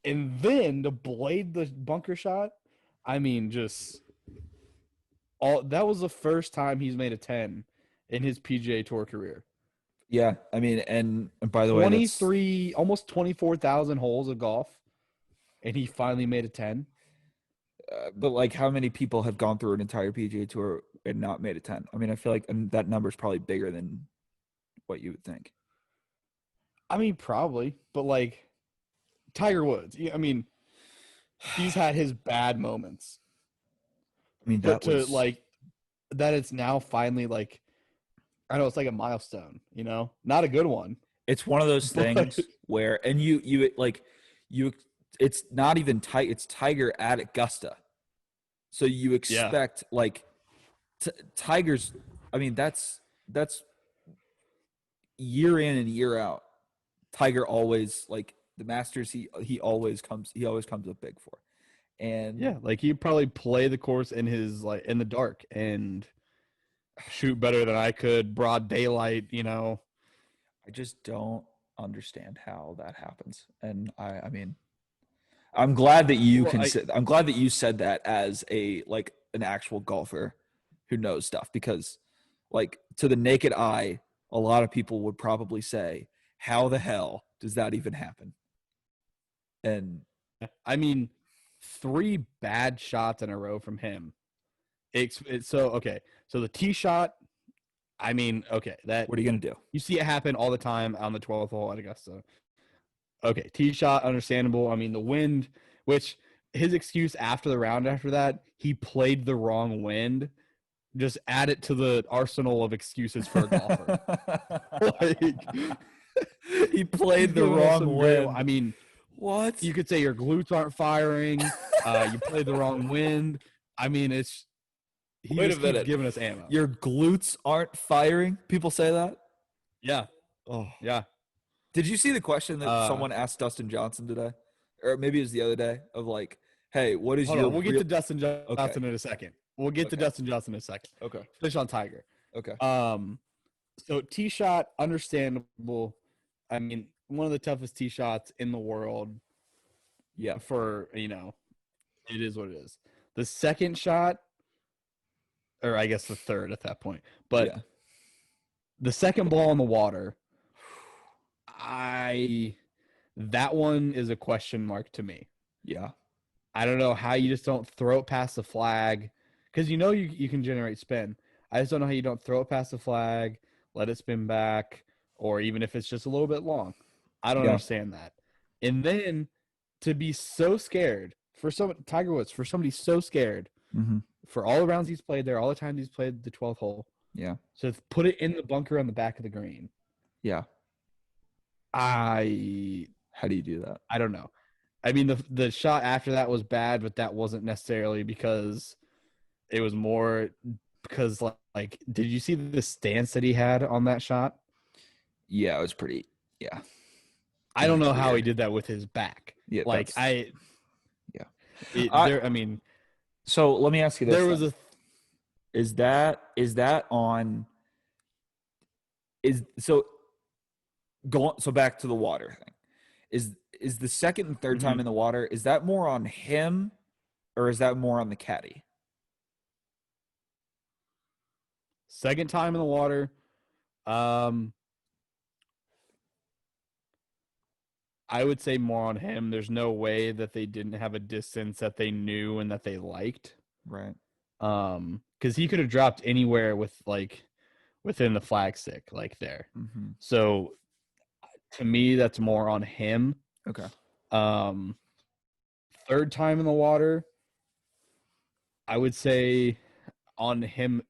And then to blade the bunker shot, I mean, that was the first time he's made a 10 in his PGA Tour career. Yeah, I mean, and by the way, 23, almost 24,000 holes of golf, and he finally made a 10. But like, how many people have gone through an entire PGA Tour and not made a 10? I mean, I feel like that number is probably bigger than what you would think. I mean, probably, but like Tiger Woods, I mean, he's had his bad moments. I mean, that it's now finally like, I know it's like a milestone, not a good one. It's one of those things where, and it's not even tight. It's Tiger at Augusta. So you expect Tiger's, I mean, that's year in and year out. Tiger always, like the Masters, he always comes up big for. And yeah, like he'd probably play the course in his in the dark, and shoot better than I could, broad daylight, I just don't understand how that happens. And I mean, I'm glad that you Well, can say, I'm glad that you said that as a like an actual golfer who knows stuff, because like to the naked eye, a lot of people would probably say, how the hell does that even happen? And I mean, 3 bad shots in a row from him. Okay. So the tee shot, I mean, okay, that what are you going to do? you see it happen all the time on the 12th hole at Augusta. Okay, tee shot, understandable. I mean, the wind, which his excuse after the round after that, he played the wrong wind. Just add it to the arsenal of excuses for a golfer. Like, He played he's the giving us wrong some great. wind. I mean, What? you could say your glutes aren't firing. You played the wrong wind. I mean, he Wait a just keeps minute. giving us ammo. Your glutes aren't firing? People say that? Yeah, Oh. yeah. Did you see the question that someone asked Dustin Johnson today? Or maybe it was the other day of like, hey, what is Hold your on, we'll get real to Dustin Okay. Johnson in a second. We'll get to Okay. Dustin Johnson in a second. Okay. Finish on Tiger. Okay. So tee shot, understandable. I mean, one of the toughest tee shots in the world. Yeah. For it is what it is. The second shot, or I guess the third at that point, but yeah. the second ball in the water, that one is a question mark to me. Yeah. I don't know how you just don't throw it past the flag, because you can generate spin. I just don't know how you don't throw it past the flag, let it spin back, or even if it's just a little bit long. I don't Yeah. understand that. And then to be so scared Tiger Woods, for somebody so scared for all the rounds he's played there, all the times he's played the 12th hole. Yeah. So put it in the bunker on the back of the green. Yeah. How do you do that? I don't know. I mean, the shot after that was bad, but that wasn't necessarily because it was more because like did you see the stance that he had on that shot? Yeah, it was pretty. Yeah. I don't know how he did that with his back. Yeah. Like Yeah. I mean, so let me ask you this. There was is that on so back to the water thing. Is the second and third time in the water, is that more on him or is that more on the caddy? Second time in the water. I would say more on him. There's no way that they didn't have a distance that they knew and that they liked. Right. Because he could have dropped anywhere within the flag stick, like there. So to me, that's more on him. Okay. Third time in the water, I would say on him,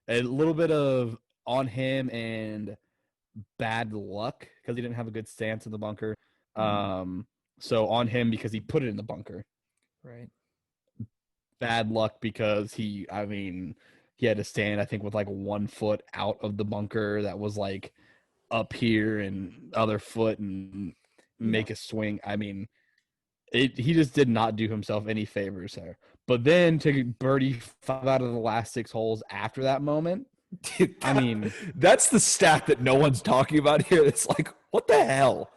a little bit of on him and bad luck because he didn't have a good stance in the bunker. So on him because he put it in the bunker. Right. Bad luck because he had to stand, I think, with like 1 foot out of the bunker that was like up here and other foot and make a swing. I mean, he just did not do himself any favors there. But then to birdie 5 out of the last 6 holes after that moment, dude, I mean, that's the stat that no one's talking about here. It's like, what the hell?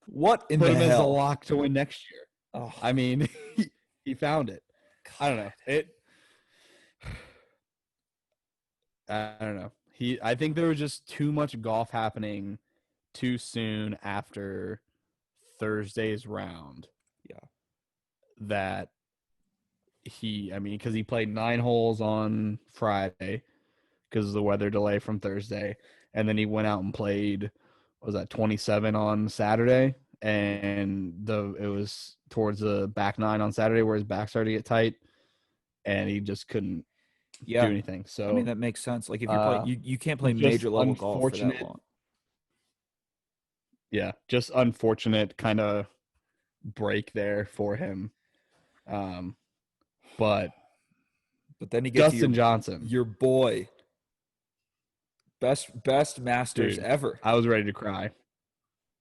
What in the hell? Put him as a lock to win next year. Oh. I mean, he found it. I don't know. I don't know. I think there was just too much golf happening too soon after Thursday's round. Yeah. That because he played 9 holes on Friday because of the weather delay from Thursday. And then he went out and played, 27 on Saturday. And it was towards the back 9 on Saturday where his back started to get tight. And he just couldn't do anything. So I mean, that makes sense. Like if you're playing, you can't play major level golf for that long. Yeah, just unfortunate kind of break there for him. But then you get Dustin Johnson, your boy, best Masters ever. I was ready to cry.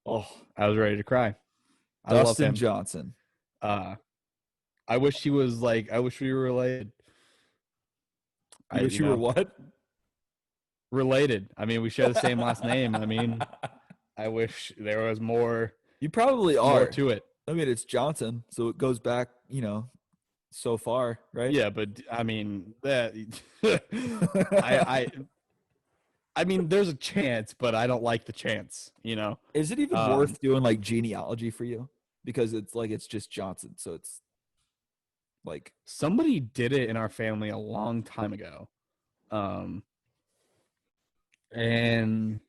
Oh, I was ready to cry. Dustin Johnson. I wish he was I wish we were related. I wish you were what? related. I mean, we share the same last name. I mean, I wish there was more You probably more are. to it. I mean, it's Johnson, so it goes back, so far, right? Yeah, but I mean that I I mean there's a chance, but I don't like the chance, you know. Is it even Um worth doing like genealogy for you? Because it's just Johnson, so it's like somebody did it in our family a long time ago. Um and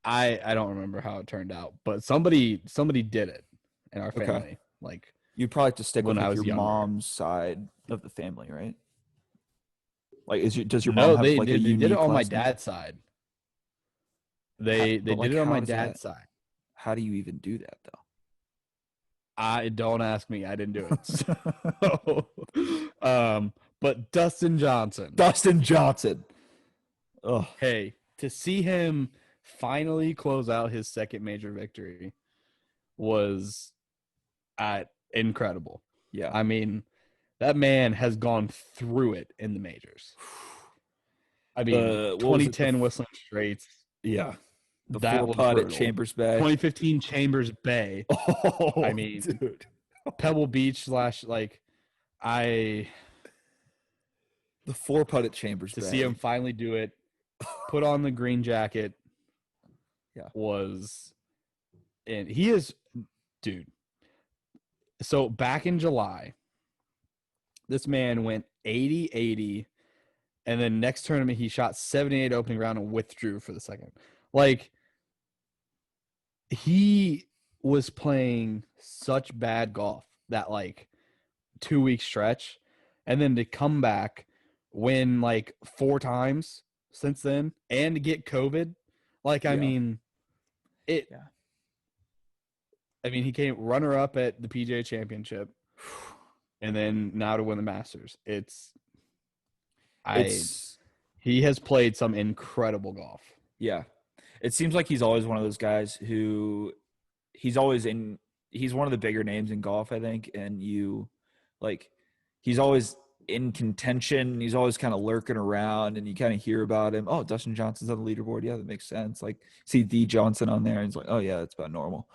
I don't remember how it turned out, but somebody did it in our okay. family like You'd probably have to stick when with I like was your younger. mom's side of the family, right? Like, does your mom No, have they like a did they did it unique on my last name? dad's side. They But did like, it on my dad's side. how do you even do that I don't ask me. I didn't do it. though? So, but Dustin Johnson, Dustin Johnson. Oh, hey, to see him finally close out his second major victory was incredible. yeah. I mean, that man has gone through it in the majors. I mean, The what was it? 2010 Whistling Straits, Yeah, the that four was putt at brutal. Chambers Bay. 2015 Chambers Bay. I Oh, mean, dude, Pebble Beach slash like I the four putt at Chambers to see him Bay. finally do it, put on the green jacket Yeah. was, and he is, dude. So back in July, this man went 80-80, and then next tournament he shot 78 opening round and withdrew for the second. Like he was playing such bad golf that like 2 week stretch, and then to come back, win like 4 times since then, and to get COVID. Like I Yeah. mean, it. Yeah. I mean, he came runner up at the PGA Championship, and then now to win the Masters. I It's he has played some incredible golf. yeah. It seems like he's always one of those guys who he's always in. He's one of the bigger names in golf, I think, and like he's always in contention. He's always kind of lurking around, and you kind of hear about him. Oh, Dustin Johnson's on the leaderboard. Yeah, that makes sense. Like see D Johnson on there, and it's like, oh yeah, that's about normal.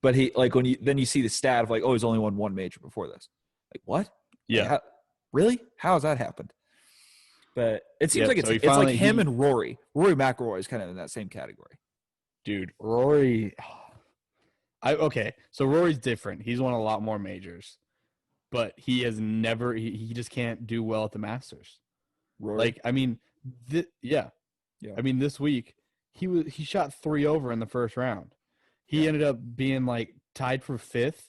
But he like when you see the stat of like, oh, he's only won one major before this. Like what? Like, Yeah, really? How has that happened? But it seems yeah. like So he it's like finally him and Rory. Rory McIlroy is kind of in that same category. dude, Rory. Okay. So Rory's different. He's won a lot more majors, but he has never. He just can't do well at the Masters. Rory, Like I mean, yeah. yeah, I mean, this week he shot 3 over in the first round. He yeah, ended up being like tied for fifth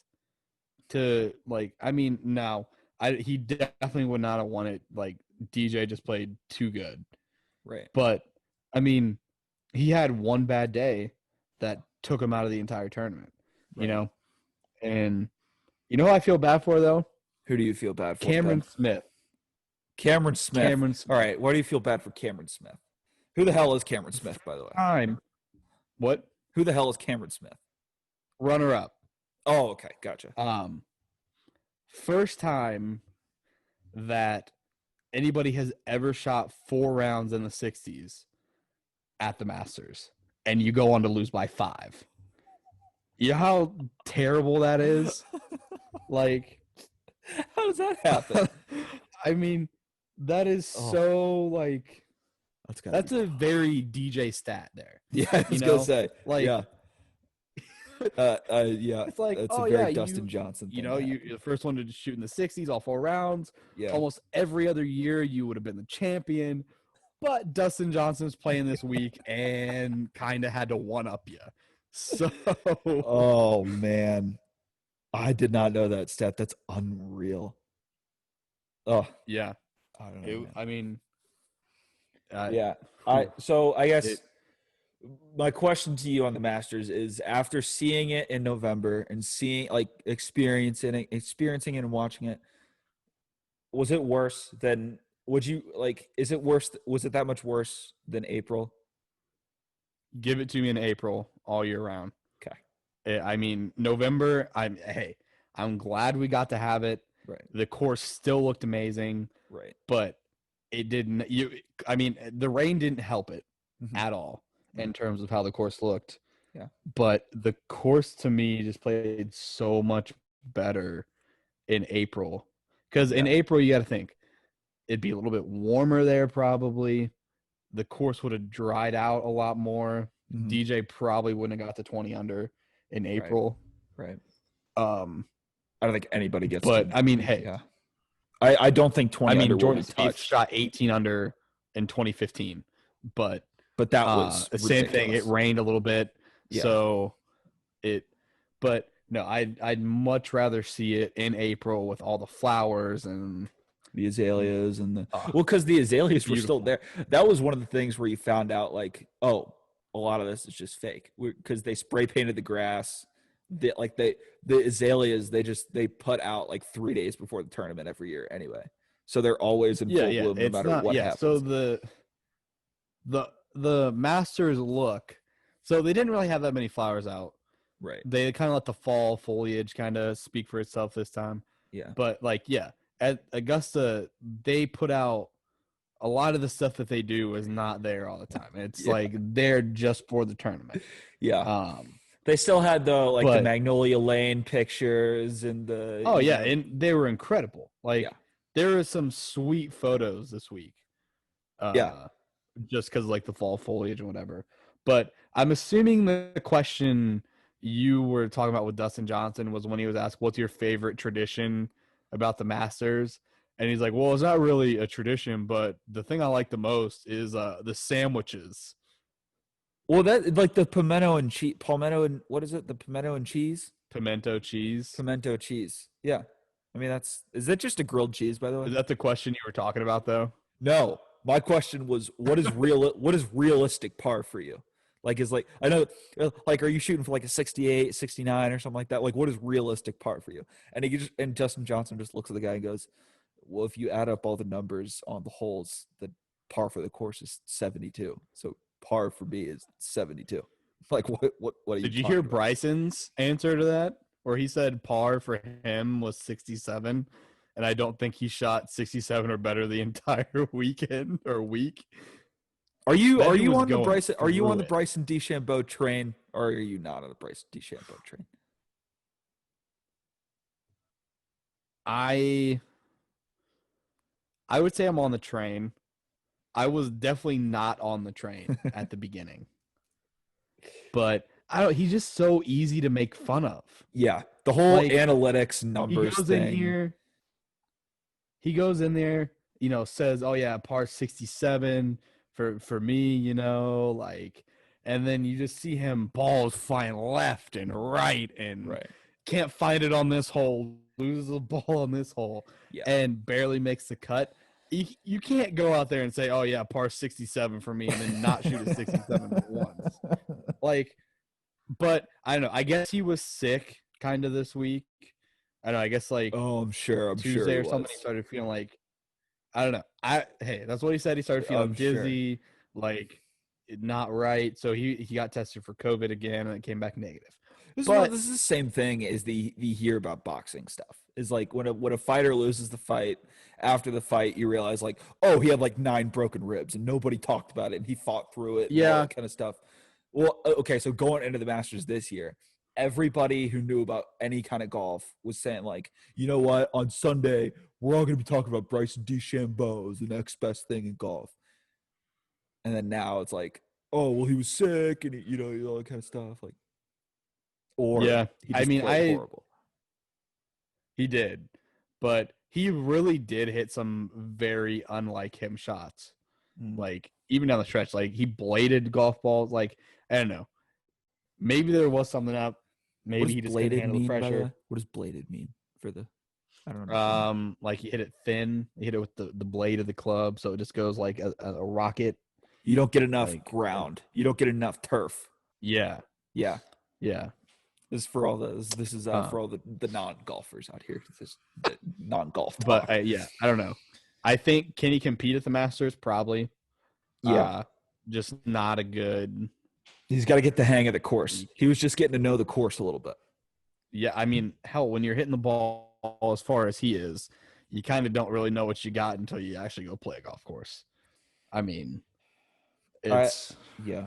to like. I mean, now he definitely would not have won it. Like DJ just played too good, right, but I mean, he had one bad day that took him out of the entire tournament. You right. know, and you know who I feel bad for though? Who do you feel bad for, Ben? Cameron Smith. Cameron Smith. Cameron All Smith. right, why do you feel bad for Cameron Smith? Who the hell is Cameron Smith, by the way? Time. What? Who the hell is Cameron Smith? Runner up. Oh, okay, gotcha. First time that anybody has ever shot 4 rounds in the 60s at the Masters, and you go on to lose by 5. You know how terrible that is? Like, How does that happen? I mean, that is so like that's a very DJ stat there. Yeah, I was gonna say. Like, yeah. Yeah, it's like, that's oh a very yeah, Dustin Johnson thing. you're the first one to shoot in the 60s, all 4 rounds. Yeah. Almost every other year, you would have been the champion. But Dustin Johnson's playing this week and kind of had to one up you. So, Oh man, I did not know that stat. That's unreal. Oh, yeah, I don't know. I mean, Yeah. I guess my question to you on the Masters is after seeing it in November and seeing like experiencing it and watching it, was it worse than would you like is it worse was it that much worse than April? give it to me in April all year round. Okay. I mean, November, I'm glad we got to have it. Right. The course still looked amazing, Right. but it didn't. I mean, the rain didn't help it Mhm. at all in terms of how the course looked. Yeah. But the course to me just played so much better in April, because in Yeah. April you got to think it'd be a little bit warmer there probably. The course would have dried out a lot more. Mhm. DJ probably wouldn't have got to 20 under in Right. April. Right. Um, I don't think anybody gets but to. I mean, hey, Yeah. I don't think 20 under will Jordan be Spieth touched, shot 18 under in 2015, but but that was the same thing. It ridiculous. rained a little bit, Yeah. so it. But no, I'd much rather see it in April with all the flowers and The azaleas and the uh, well, because the azaleas were still beautiful. there. That was one of the things where you found out, like, oh, a lot of this is just fake because they spray painted the grass. The azaleas they put out like 3 days before the tournament every year anyway, so they're always in full Yeah. bloom no It's matter not. what Yeah. So happens. the Masters look. So they didn't really have that many flowers out. Right. They kind of let the fall foliage kind of speak for itself this time. Yeah. But like, yeah, at Augusta, they put out a lot of the stuff that they do is not there all the time. It's Yeah. like they're just for the tournament. Yeah. Um, They still had the but Magnolia Lane pictures and oh yeah, and they were incredible. yeah. Like there were some sweet photos this week. Yeah. Uh, just because like the fall foliage and whatever. But I'm assuming the question you were talking about with Dustin Johnson was when he was asked, "What's your favorite tradition about the Masters?" And he's like, "Well, it's not really a tradition, but the thing I like the most is the sandwiches, Well, that like the palmetto and what is it? The pimento and cheese? pimento cheese." Pimento cheese. Yeah. I mean, is that just a grilled cheese, by the way? Is that the question you were talking about, though? No. My question was, what is realistic par for you? Like, I know, like, are you shooting for like a 68, 69 or something like that? Like, what is realistic par for you? And Justin Johnson just looks at the guy and goes, well, if you add up all the numbers on the holes, the par for the course is 72. So par for me is 72. Like, what are you Did you hear talking about? Bryson's answer to that? Where he said par for him was 67, and I don't think he shot 67 or better the entire weekend or week. That Are dude you was on the going Bryson through it. DeChambeau train, or are you not on the Bryson DeChambeau train? I I would say I'm on the train. I was definitely not on the train at the beginning. But I don't he's just so easy to make fun of. Yeah, the whole Like analytics he numbers goes in thing. here, says, "Oh yeah, par 67 for me, like." And then you just see him balls flying left and right and Right. can't find it on this hole, loses the ball on this hole Yeah. and barely makes the cut. You can't go out there and say, "Oh yeah, par 67 for me," and then not shoot a 67 once. Like, but I don't know. I guess he was sick kind of this week. I don't know. I guess like Oh, I'm sure Tuesday he or something, he was. started feeling like I don't know. Hey, that's what he said. He started feeling I'm sure. dizzy, like not right. So he got tested for COVID again, and it came back negative. But This is the same thing as the hear about boxing stuff. Is like when a fighter loses the fight, after the fight you realize like, oh, he had like 9 broken ribs and nobody talked about it and he fought through it and all yeah, that kind of stuff. Well, okay, so going into the Masters this year, everybody who knew about any kind of golf was saying like, you know what, on Sunday we're all going to be talking about Bryson DeChambeau as the next best thing in golf. And then now it's like, oh, well, he was sick and all that kind of stuff. Like, or yeah. he I just mean, played horrible. he did, but he really did hit some very unlike him shots. Mm. Like even down the stretch, like he bladed golf balls. Like I don't know. Maybe there was something up. What Maybe does he just couldn't bladed handle the mean, by the pressure. way? What does bladed mean for the? I don't understand that. Like he hit it thin. He hit it with the blade of the club, so it just goes like a rocket. You don't get enough Like ground. You don't get enough turf. yeah, Yeah, yeah. this is for all those. This is for all the non golfers out here. This the non golf talk. But yeah, I don't know. I think can he compete at the Masters? Probably. Yeah, Just not a good. he's got to get the hang of the course. week. He was just getting to know the course a little bit. Yeah, I mean, hell, when you're hitting the ball as far as he is, you kind of don't really know what you got until you actually go play a golf course. I mean, I it's yeah.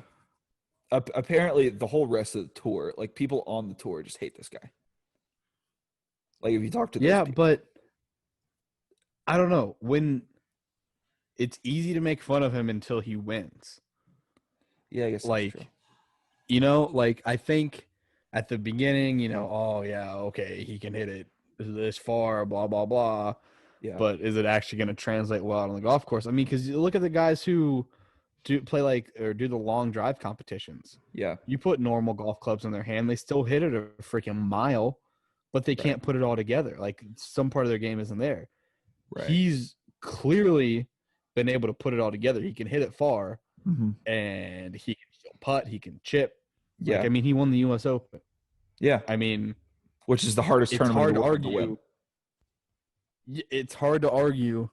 Apparently, the whole rest of the tour, like people on the tour, just hate this guy. Like if you talk to those yeah, people, but I don't know when it's easy to make fun of him until he wins. yeah, I guess that's true. Like, like I think at the beginning, oh yeah, okay, he can hit it this far, blah blah blah. Yeah, But is it actually going to translate well on the golf course? I mean, because you look at the guys who do play or do the long drive competitions. yeah, You put normal golf clubs in their hand, they still hit it a freaking mile, but they right, can't put it all together. Like some part of their game isn't there. right. He's clearly been able to put it all together. He can hit it far, Mm-hmm. and he can still putt. He can chip. Like, Yeah, I mean, he won the U.S. Open. yeah. I mean, Which is the hardest it's tournament in hard the to world to win. argue. It's hard to argue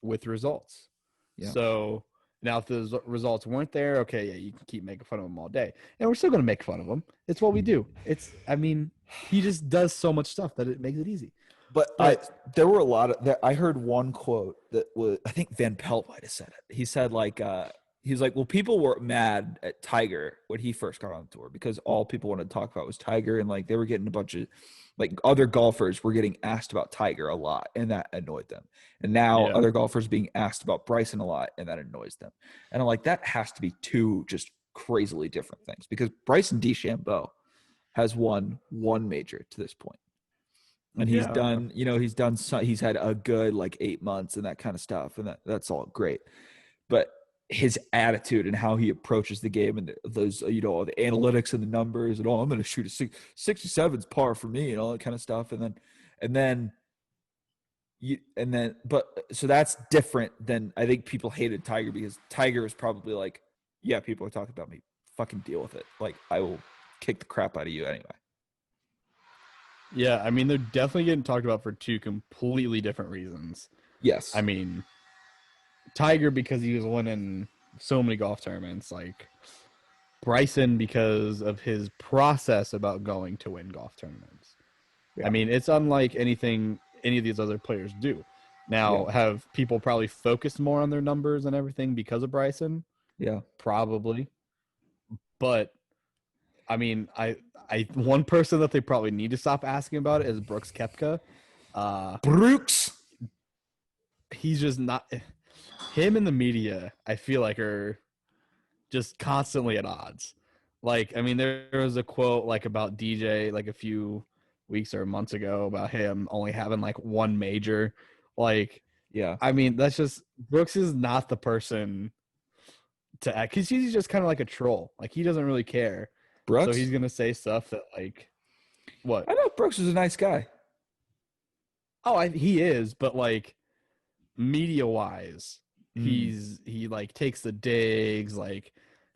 with results. Yeah, So now, if the results weren't there, okay, yeah, you can keep making fun of him all day, and we're still going to make fun of him. It's what we do. I mean, he just does so much stuff that it makes it easy. but But there were a lot of that. I heard one quote that was, I think Van Pelt might have said it. He said like, he's like, well, people were mad at Tiger when he first got on the tour because all people wanted to talk about was Tiger, and like they were getting a bunch of like other golfers were getting asked about Tiger a lot, and that annoyed them. And now yeah, other golfers being asked about Bryson a lot, and that annoys them. And I'm like, that has to be two just crazily different things because Bryson DeChambeau has won one major to this point, and he's yeah, done, he's had a good like 8 months and that kind of stuff, and that's all great. But his attitude and how he approaches the game and those, the analytics and the numbers and I'm going to shoot a 67's par for me and all that kind of stuff. And then but so that's different than I think people hated Tiger because Tiger is probably like, yeah, people are talking about me. Fucking deal with it. Like I will kick the crap out of you anyway. yeah. I mean, they're definitely getting talked about for two completely different reasons. Yes. I mean, Tiger because he was winning so many golf tournaments, like Bryson because of his process about going to win golf tournaments. I Yeah. mean, it's unlike anything any of these other players do. Yeah. Now, have people probably focused more on their numbers and everything because of Bryson? Yeah. Probably. But I mean, I one person that they probably need to stop asking about it is Brooks Koepka. Brooks. He's just not him and the media, I feel like are just constantly at odds. Like, I mean, there was a quote like about DJ like a few weeks or months ago about him only having like one major. Like, Yeah. I mean, that's just Brooks is not the person to act because he's just kind of like a troll. Like, he doesn't really care. So Brooks. he's gonna say stuff that like what? I know Brooks is a nice guy. Oh, he is, but like media wise, Mm. he like takes the digs, like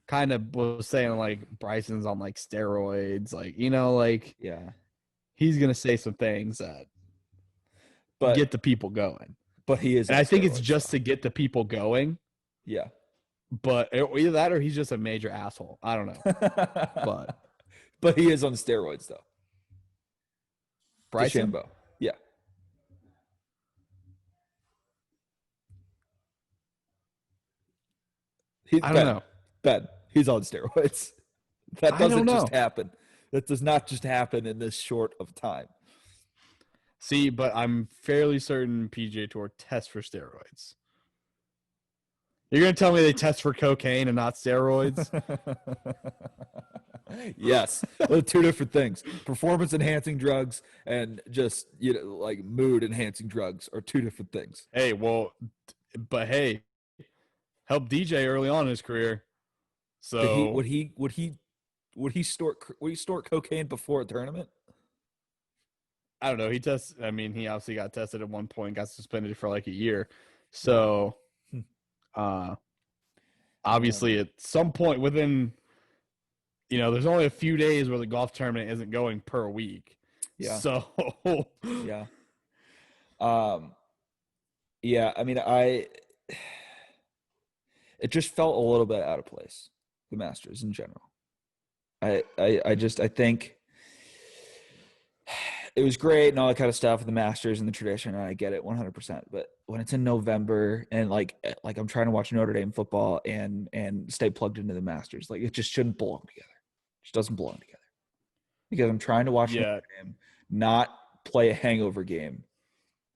kind of was saying like Bryson's on like steroids, like like Yeah. he's gonna say some things that But get the people going, he is and on I think it's steroids just though. to get the people going. Yeah. But either that or he's just a major asshole. I don't know, but But he is on steroids though. Bryson, DeChambeau. Yeah. He's I don't Ben. know. Ben. He's on steroids. That I don't doesn't just know. happen. That does not just happen in this short of time. See, but I'm fairly certain PGA Tour tests for steroids. You're gonna tell me they test for cocaine and not steroids? Yes. Well, two different things. Performance enhancing drugs and just, like mood enhancing drugs are two different things. Hey, well, but hey, helped DJ early on in his career. Did he So would he snort cocaine before a tournament? I don't know. I mean, he obviously got tested at one point, got suspended for like a year. Wow. So Hmm. uh Yeah. obviously at some point within, there's only a few days where the golf tournament isn't going per week. Yeah. So Yeah. Um yeah, I mean it just felt a little bit out of place, the Masters in general. I think it was great and all that kind of stuff with the Masters and the tradition, and I get it 100%. But when it's in November and like I'm trying to watch Notre Dame football and stay plugged into the Masters, like it just shouldn't belong together. It just doesn't belong together because I'm trying to watch Notre Yeah, Dame, not play a hangover game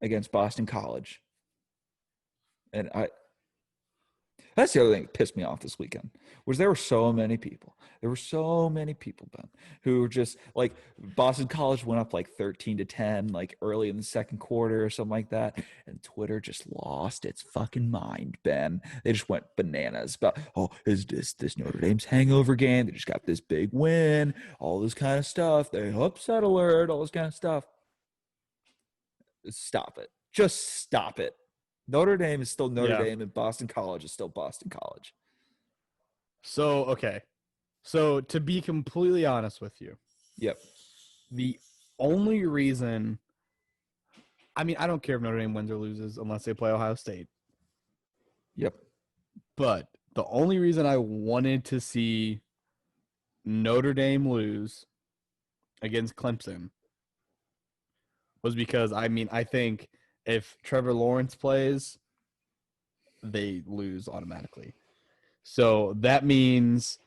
against Boston College, and that's the other thing that pissed me off this weekend was there were so many people. There were so many people, Ben, who were just like Boston College went up like 13-10, like early in the second quarter or something like that. And Twitter just lost its fucking mind, Ben. They just went bananas about, oh, is this Notre Dame's hangover game? They just got this big win, all this kind of stuff. They upset alert, all this kind of stuff. Stop it. Just stop it. Notre Dame is still Notre yeah. Dame, and Boston College is still Boston College. So okay. So to be completely honest with you, Yep. the only reason I mean, I don't care if Notre Dame wins or loses unless they play Ohio State. Yep. But the only reason I wanted to see Notre Dame lose against Clemson was because I think if Trevor Lawrence plays, they lose automatically. So that means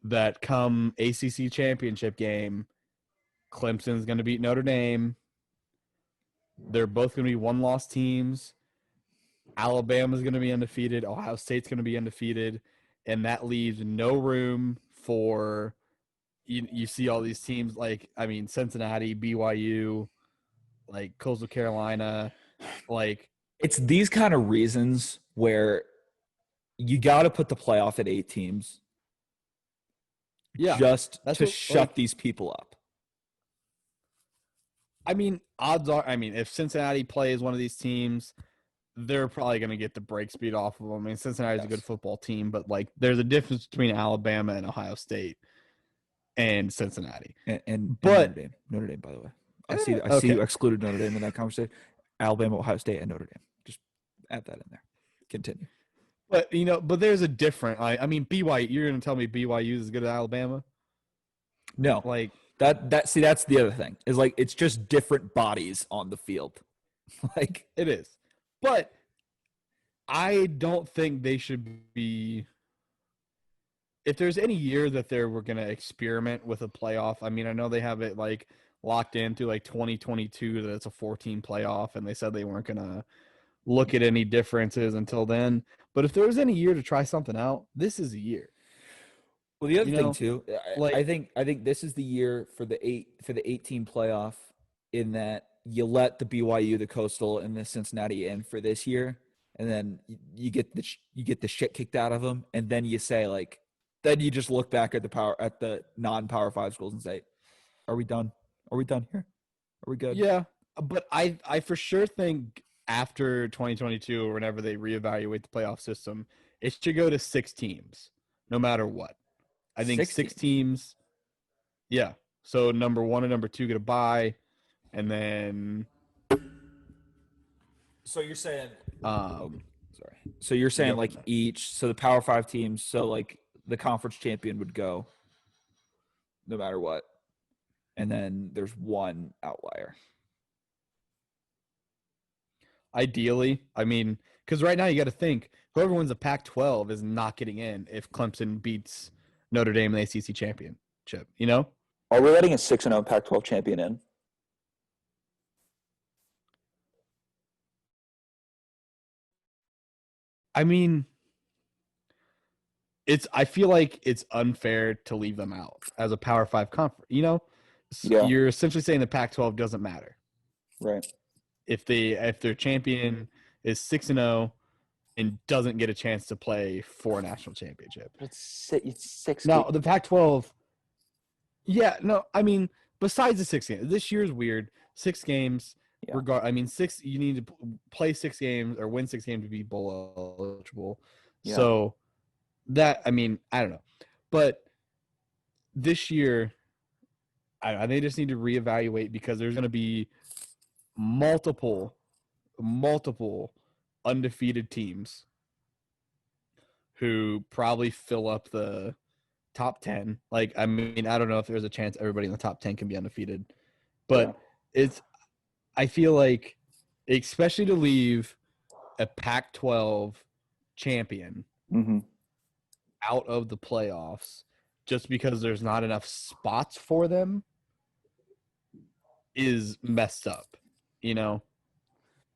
that come ACC championship game, Clemson's going to beat Notre Dame. They're both going to be one-loss teams. Alabama's going to be undefeated. Ohio State's going to be undefeated. And that leaves no room for you see all these teams like, Cincinnati, BYU, like Coastal Carolina, like It's these kind of reasons where you got to put the playoff at 8 teams yeah, just that's to what shut these people up. odds are if Cincinnati plays one of these teams, they're probably going to get the break speed off of them. I mean, Cincinnati's a good football team, but like there's a difference between Alabama and Ohio State and Cincinnati. And But Notre Dame, by the way. I see okay. you excluded Notre Dame in that conversation. Alabama, Ohio State, and Notre Dame. Just add that in there. Continue. But there's a different. BYU. You're going to tell me BYU is as good as Alabama? No, Like that's the other thing is like it's just different bodies on the field. Like it is, but I don't think they should be. If there's any year that they were going to experiment with a playoff, I know they have it like locked into like 2022 that it's a 14 playoff, and they said they weren't going to look at any differences until then. But if there was any year to try something out, this is a year. well, the other thing too, I Like think this is the year for the 18 playoff in that you let the BYU, the Coastal, and the Cincinnati in for this year, and then you get the shit kicked out of them, and then you say like, then you just look back at the non-Power 5 schools and say, are we done? Are we done here? Are we good? yeah, but I for sure think after 2022 or whenever they reevaluate the playoff system, it should go to 6 teams, no matter what. I think 16. 6 teams. Yeah. So number 1 and number 2 get a bye, and then So you're saying, um, sorry. So you're saying yep. like so the Power 5 teams, so like the conference champion would go no matter what, and then there's one outlier. Ideally, because right now you got to think whoever wins the Pac-12 is not getting in if Clemson beats Notre Dame in the ACC championship. Are we letting a 6-0 Pac-12 champion in? I mean, I feel like it's unfair to leave them out as a Power 5 conference. Yeah. You're essentially saying the Pac-12 doesn't matter. Right. If their champion is 6-0 and doesn't get a chance to play for a national championship. It's six. Now, the Pac-12 yeah, no, besides the 6 games. This year's weird. 6 games. Yeah. 6 you need to play 6 games or win 6 games to be bowl eligible. Yeah. So that I don't know. But this year they just need to reevaluate because there's going to be multiple undefeated teams who probably fill up the top 10. I don't know if there's a chance everybody in the top 10 can be undefeated, but I feel like, especially to leave a Pac-12 champion Mm-hmm. out of the playoffs just because there's not enough spots for them is messed up, you know?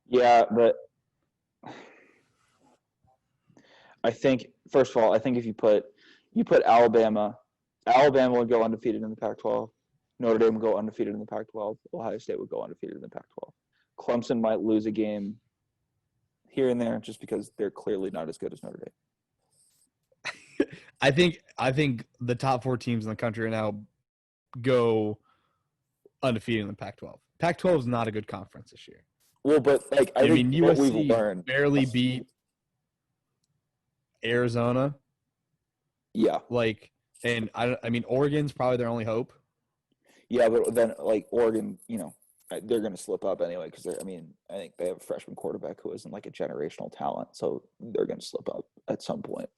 Yeah, but I think first of all, I think if you put Alabama would go undefeated in the Pac-12. Notre Dame would go undefeated in the Pac-12. Ohio State would go undefeated in the Pac-12. Clemson might lose a game here and there just because they're clearly not as good as Notre Dame. I think the top 4 teams in the country right now go undefeated in the Pac-12. Pac-12 is not a good conference this year. Well, but like I think mean, what we've USC learned barely beat Arizona. Yeah. Like, and I mean, Oregon's probably their only hope. Yeah, but then like Oregon, they're going to slip up anyway because I think they have a freshman quarterback who isn't like a generational talent, so they're going to slip up at some point.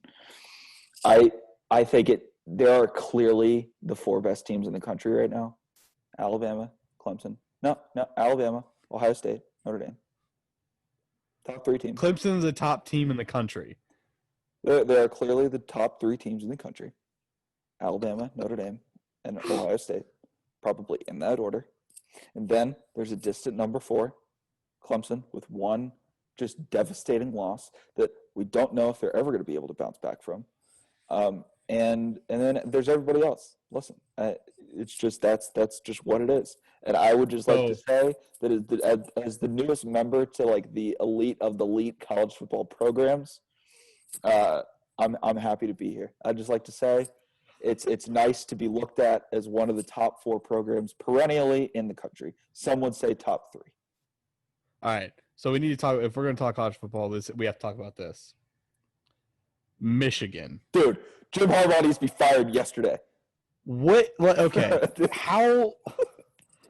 I think there are clearly the 4 best teams in the country right now. Alabama, Clemson. No, Alabama, Ohio State, Notre Dame. Top 3 teams. Clemson's the top team in the country. There are clearly the top 3 teams in the country. Alabama, Notre Dame, and Ohio State, probably in that order. And then there's a distant number 4, Clemson, with one just devastating loss that we don't know if they're ever going to be able to bounce back from. And then there's everybody else. Listen, it's just that's just what it is. And I would just like to say that as the newest member to like the elite of the elite college football programs, I'm happy to be here. I'd just like to say it's nice to be looked at as one of the top 4 programs perennially in the country. Some would say top 3. All right. So we need to talk, if we're going to talk college football, we have to talk about this. Michigan. Dude, Jim Harbaugh needs to be fired yesterday. What? Okay. How?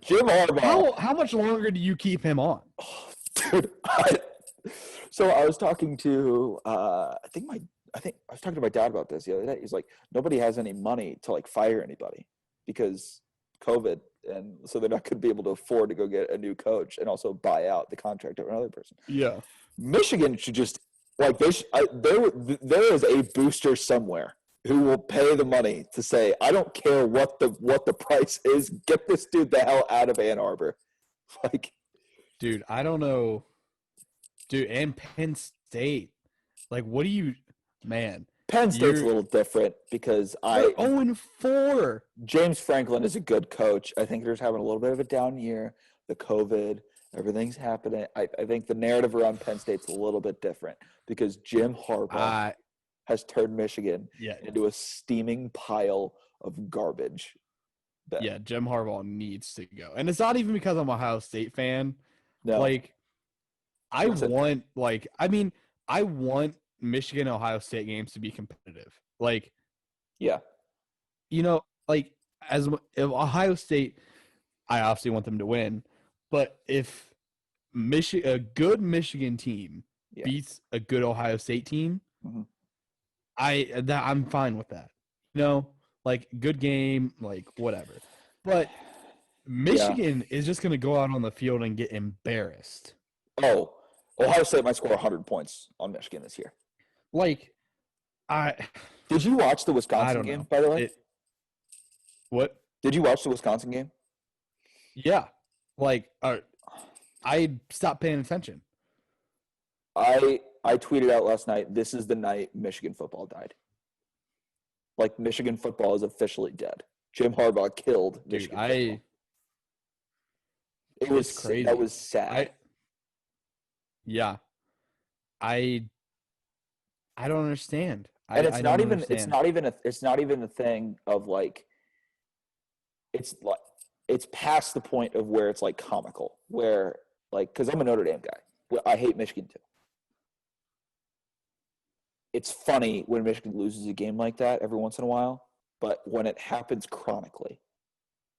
Jim Harbaugh. How much longer do you keep him on? Oh, dude, so I was talking to I was talking to my dad about this the other day. He's like, nobody has any money to like fire anybody because COVID, and so they're not going to be able to afford to go get a new coach and also buy out the contract of another person. Yeah, Michigan should just like there is a booster somewhere who will pay the money to say, I don't care what the price is, get this dude the hell out of Ann Arbor. Like, dude, I don't know, dude, and Penn State. Like, what do you, man? Penn State's a little different because they're 0-4. James Franklin is a good coach. I think they're just having a little bit of a down year. The COVID, everything's happening. I think the narrative around Penn State's a little bit different because Jim Harbaugh has turned Michigan into a steaming pile of garbage. Yeah, Jim Harbaugh needs to go. And it's not even because I'm a Ohio State fan. No. Like, I want Michigan Ohio State games to be competitive. Like, yeah. Like, if Ohio State, I obviously want them to win. But if a good Michigan team beats a good Ohio State team, mm-hmm. I'm fine with that. Like, good game, like whatever. But Michigan is just going to go out on the field and get embarrassed. Oh, Ohio State might score 100 points on Michigan this year. Like, did you watch the Wisconsin game, by the way? What? Did you watch the Wisconsin game? Yeah. Like, I stopped paying attention. I tweeted out last night, this is the night Michigan football died. Like, Michigan football is officially dead. Jim Harbaugh killed Michigan football. It was crazy. That was sad. I don't understand. And it's not even a thing of like it's past the point of where it's like comical, where like, because I'm a Notre Dame guy. I hate Michigan too. It's funny when Michigan loses a game like that every once in a while, but when it happens chronically,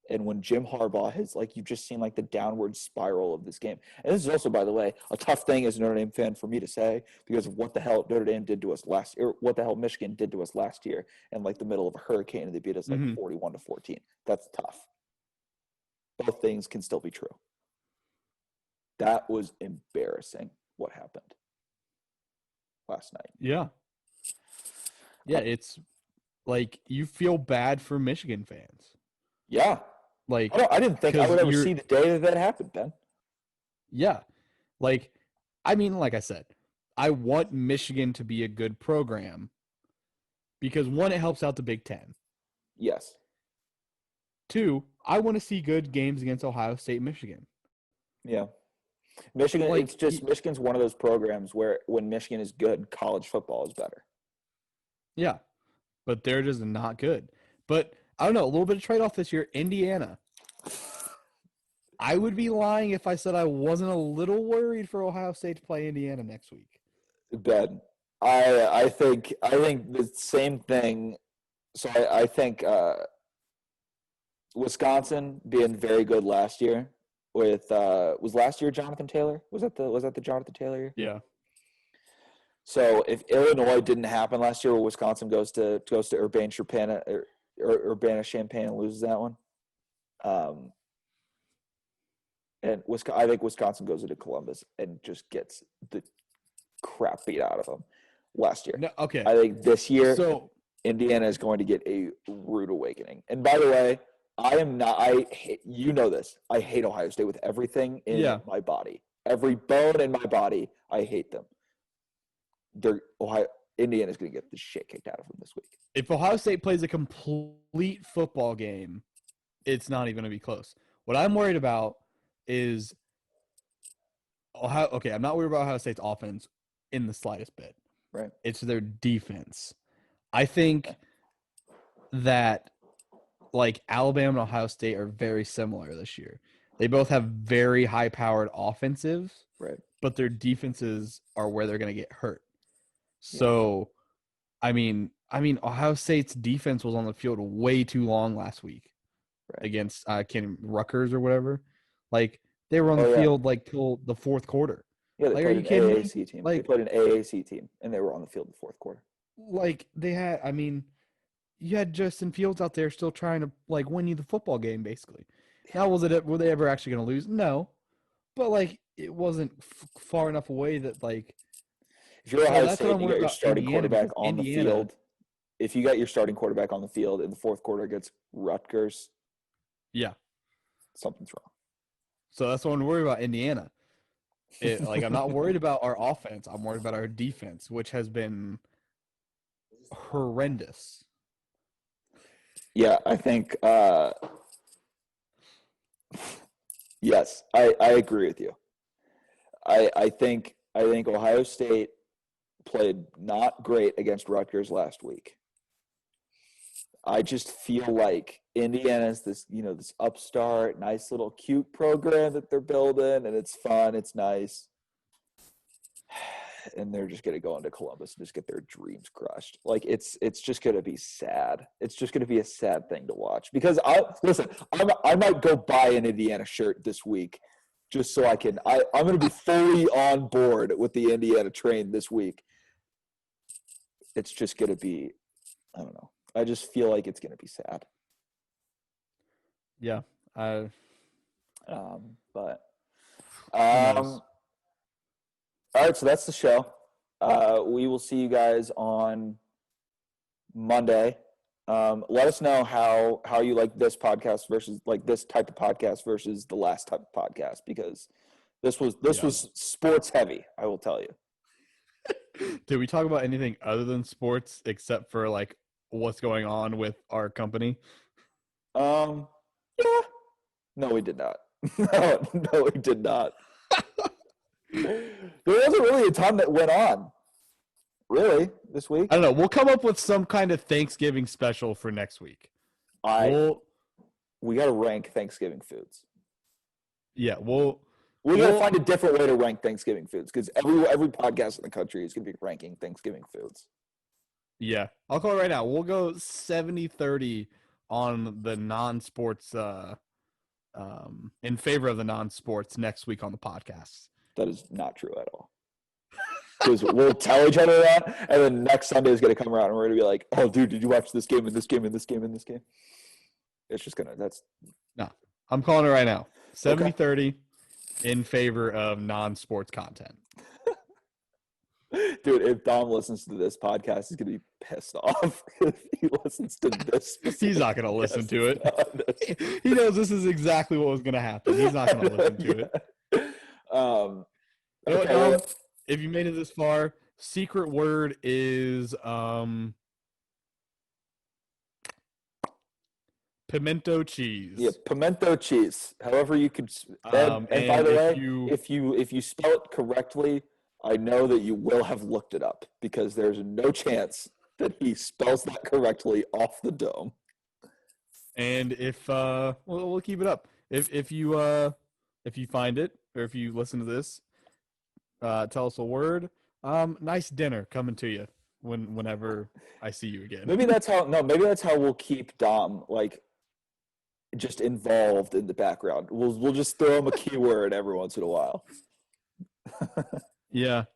and when Jim Harbaugh has, like, you've just seen like the downward spiral of this game. And this is also, by the way, a tough thing as a Notre Dame fan for me to say because of what the hell Notre Dame did to us last year, what the hell Michigan did to us last year in like the middle of a hurricane, and they beat us like 41-14. That's tough. Both things can still be true. that was embarrassing what happened last night. Yeah. Yeah, it's like you feel bad for Michigan fans. Yeah. Like, I didn't think I would ever see the day that happened, Ben. Yeah. Like, I mean, like I said, I want Michigan to be a good program because one, it helps out the Big Ten. Yes. Two, I want to see good games against Ohio State and Michigan. Yeah. Michigan, Like, it's just Michigan's one of those programs where when Michigan is good, college football is better. Yeah. But they're just not good. But I don't know, a little bit of trade-off this year. Indiana. I would be lying if I said I wasn't a little worried for Ohio State to play Indiana next week. Ben, I think the same thing. So I think Wisconsin being very good last year with was last year Jonathan Taylor? Was that the Jonathan Taylor year? Yeah. So if Illinois didn't happen last year, where Wisconsin goes to Urbana-Champaign and loses that one, and I think Wisconsin goes into Columbus and just gets the crap beat out of them last year. No, okay. I think this year, so Indiana is going to get a rude awakening. And by the way, you know this. I hate Ohio State with everything in my body. Every bone in my body, I hate them. Indiana's going to get the shit kicked out of them this week. If Ohio State plays a complete football game, it's not even going to be close. What I'm worried about is I'm not worried about Ohio State's offense in the slightest bit. Right. It's their defense. I think that like Alabama and Ohio State are very similar this year. They both have very high-powered offensives, right? But their defenses are where they're going to get hurt. So, I mean, Ohio State's defense was on the field way too long last week against Rutgers or whatever. Like they were on the field like till the fourth quarter. Yeah, they like, played are you kidding me? team. Like, they played an AAC team, and they were on the field in the fourth quarter. Like they had, you had Justin Fields out there still trying to like win you the football game, basically. Now, were they ever actually going to lose? No, but like it wasn't far enough away that like. If you're Ohio State, you got your starting quarterback on the field. If you got your starting quarterback on the field in the fourth quarter against Rutgers, something's wrong. So that's what I'm worried about. Indiana. I'm not worried about our offense. I'm worried about our defense, which has been horrendous. Yeah, I think. Yes, I agree with you. I think Ohio State played not great against Rutgers last week. I just feel like Indiana's this upstart, nice little cute program that they're building, and it's fun, it's nice. And they're just going to go into Columbus and just get their dreams crushed. Like it's just going to be sad. It's just going to be a sad thing to watch because I might go buy an Indiana shirt this week just so I can. I'm going to be fully on board with the Indiana train this week. It's just going to be, I don't know. I just feel like it's going to be sad. Yeah. All right, so that's the show. We will see you guys on Monday. Let us know how you like this podcast versus like this type of podcast versus the last type of podcast because this was sports heavy. I will tell you. Did we talk about anything other than sports except for like what's going on with our company? Yeah. No, we did not. No, we did not. There wasn't really a ton that went on, really, this week. I don't know. We'll come up with some kind of Thanksgiving special for next week. We got to rank Thanksgiving foods. Yeah, we got to find a different way to rank Thanksgiving foods because every podcast in the country is going to be ranking Thanksgiving foods. Yeah, I'll call it right now. We'll go 70-30 on the non-sports, in favor of the non-sports next week on the podcast. That is not true at all. Because we'll tell each other that, and then next Sunday is going to come around, and we're going to be like, "Oh, dude, did you watch this game and this game and this game and this game?" It's just gonna. No, I'm calling it right now. 70-30. in favor of non-sports content. Dude, if Dom listens to this podcast, he's gonna be pissed off if he listens to this. He's not going to listen to it. He knows this is exactly what was going to happen. He's not going to listen to it. You know what, Dom? If you made it this far, secret word is pimento cheese. Yeah, pimento cheese. However you could. And by the way, if you spell it correctly, I know that you will have looked it up because there's no chance that he spells that correctly off the dome. And if we'll keep it up. If you find it or if you listen to this, tell us a word. Nice dinner coming to you whenever I see you again. Maybe that's how we'll keep Dom like just involved in the background. We'll just throw him a keyword every once in a while. Yeah,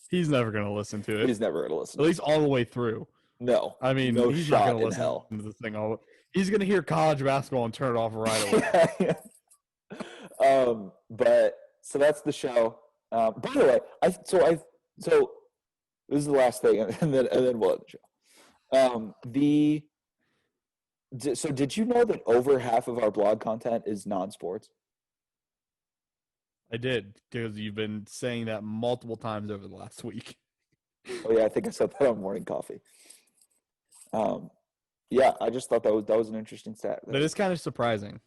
he's never gonna listen to it. He's never gonna listen. At least all the way through. No, I mean, no he's not shot gonna in listen hell. to this thing all. He's gonna hear college basketball and turn it off right away. But so that's the show. By the way, so this is the last thing, and then we'll end the show. So did you know that over half of our blog content is non-sports? I did, because you've been saying that multiple times over the last week. Oh yeah, I think I said that on Morning Coffee. Yeah, I just thought that was an interesting stat. That is kind of surprising.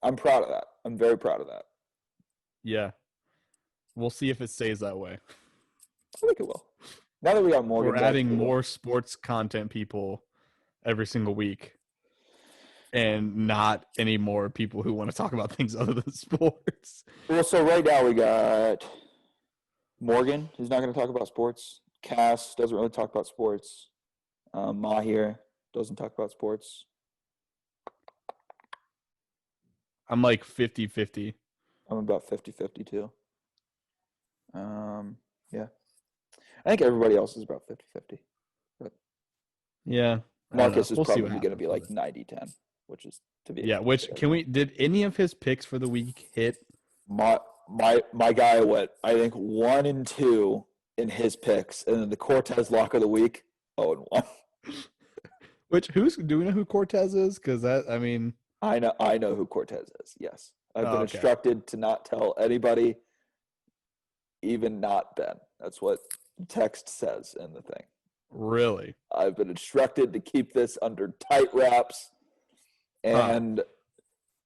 I'm proud of that. I'm very proud of that. Yeah. We'll see if it stays that way. I think it will. Now that we got more, we're adding more sports content people every single week, and not any more people who want to talk about things other than sports. Well, so right now we got Morgan, who's not going to talk about sports. Cass doesn't really talk about sports. Mahir doesn't talk about sports. I'm like 50-50. I'm about 50-50 too. Yeah. I think everybody else is about 50-50. But yeah. Marcus is probably going to be like 90-10, which is to be. Yeah, did any of his picks for the week hit? My guy went, I think, 1-2 in his picks, and then the Cortez lock of the week, 0-1. Do we know who Cortez is? Because I know who Cortez is. Yes, I've been instructed to not tell anybody, even not Ben. That's what the text says in the thing. Really? I've been instructed to keep this under tight wraps. And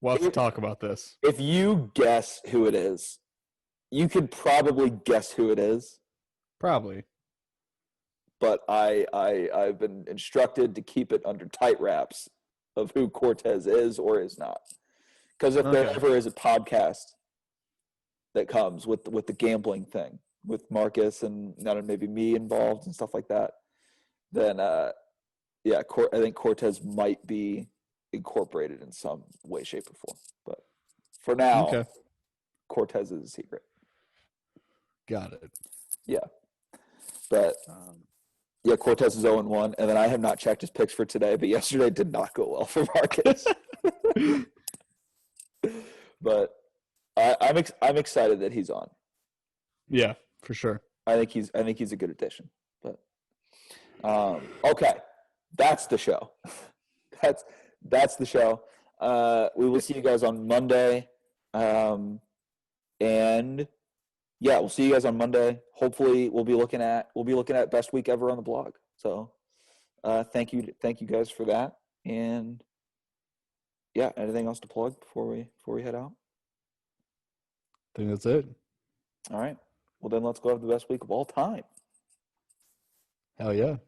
we'll have to talk about this. If you guess who it is, you could probably guess who it is. Probably. But I've been instructed to keep it under tight wraps of who Cortez is or is not. Because if there ever is a podcast that comes with the gambling thing, with Marcus and maybe me involved and stuff like that, then I think Cortez might be incorporated in some way, shape, or form. But for now, Cortez is a secret. Got it. Yeah. But Cortez is 0-1, and then I have not checked his picks for today, but yesterday did not go well for Marcus. But I'm excited that he's on. Yeah, for sure. I think he's a good addition. But okay, that's the show. That's the show. We will see you guys on Monday, and yeah, we'll see you guys on Monday. Hopefully, we'll be looking at best week ever on the blog. So, thank you guys for that. And yeah, anything else to plug before we head out? I think that's it. All right. Well, then let's go have the best week of all time. Hell yeah.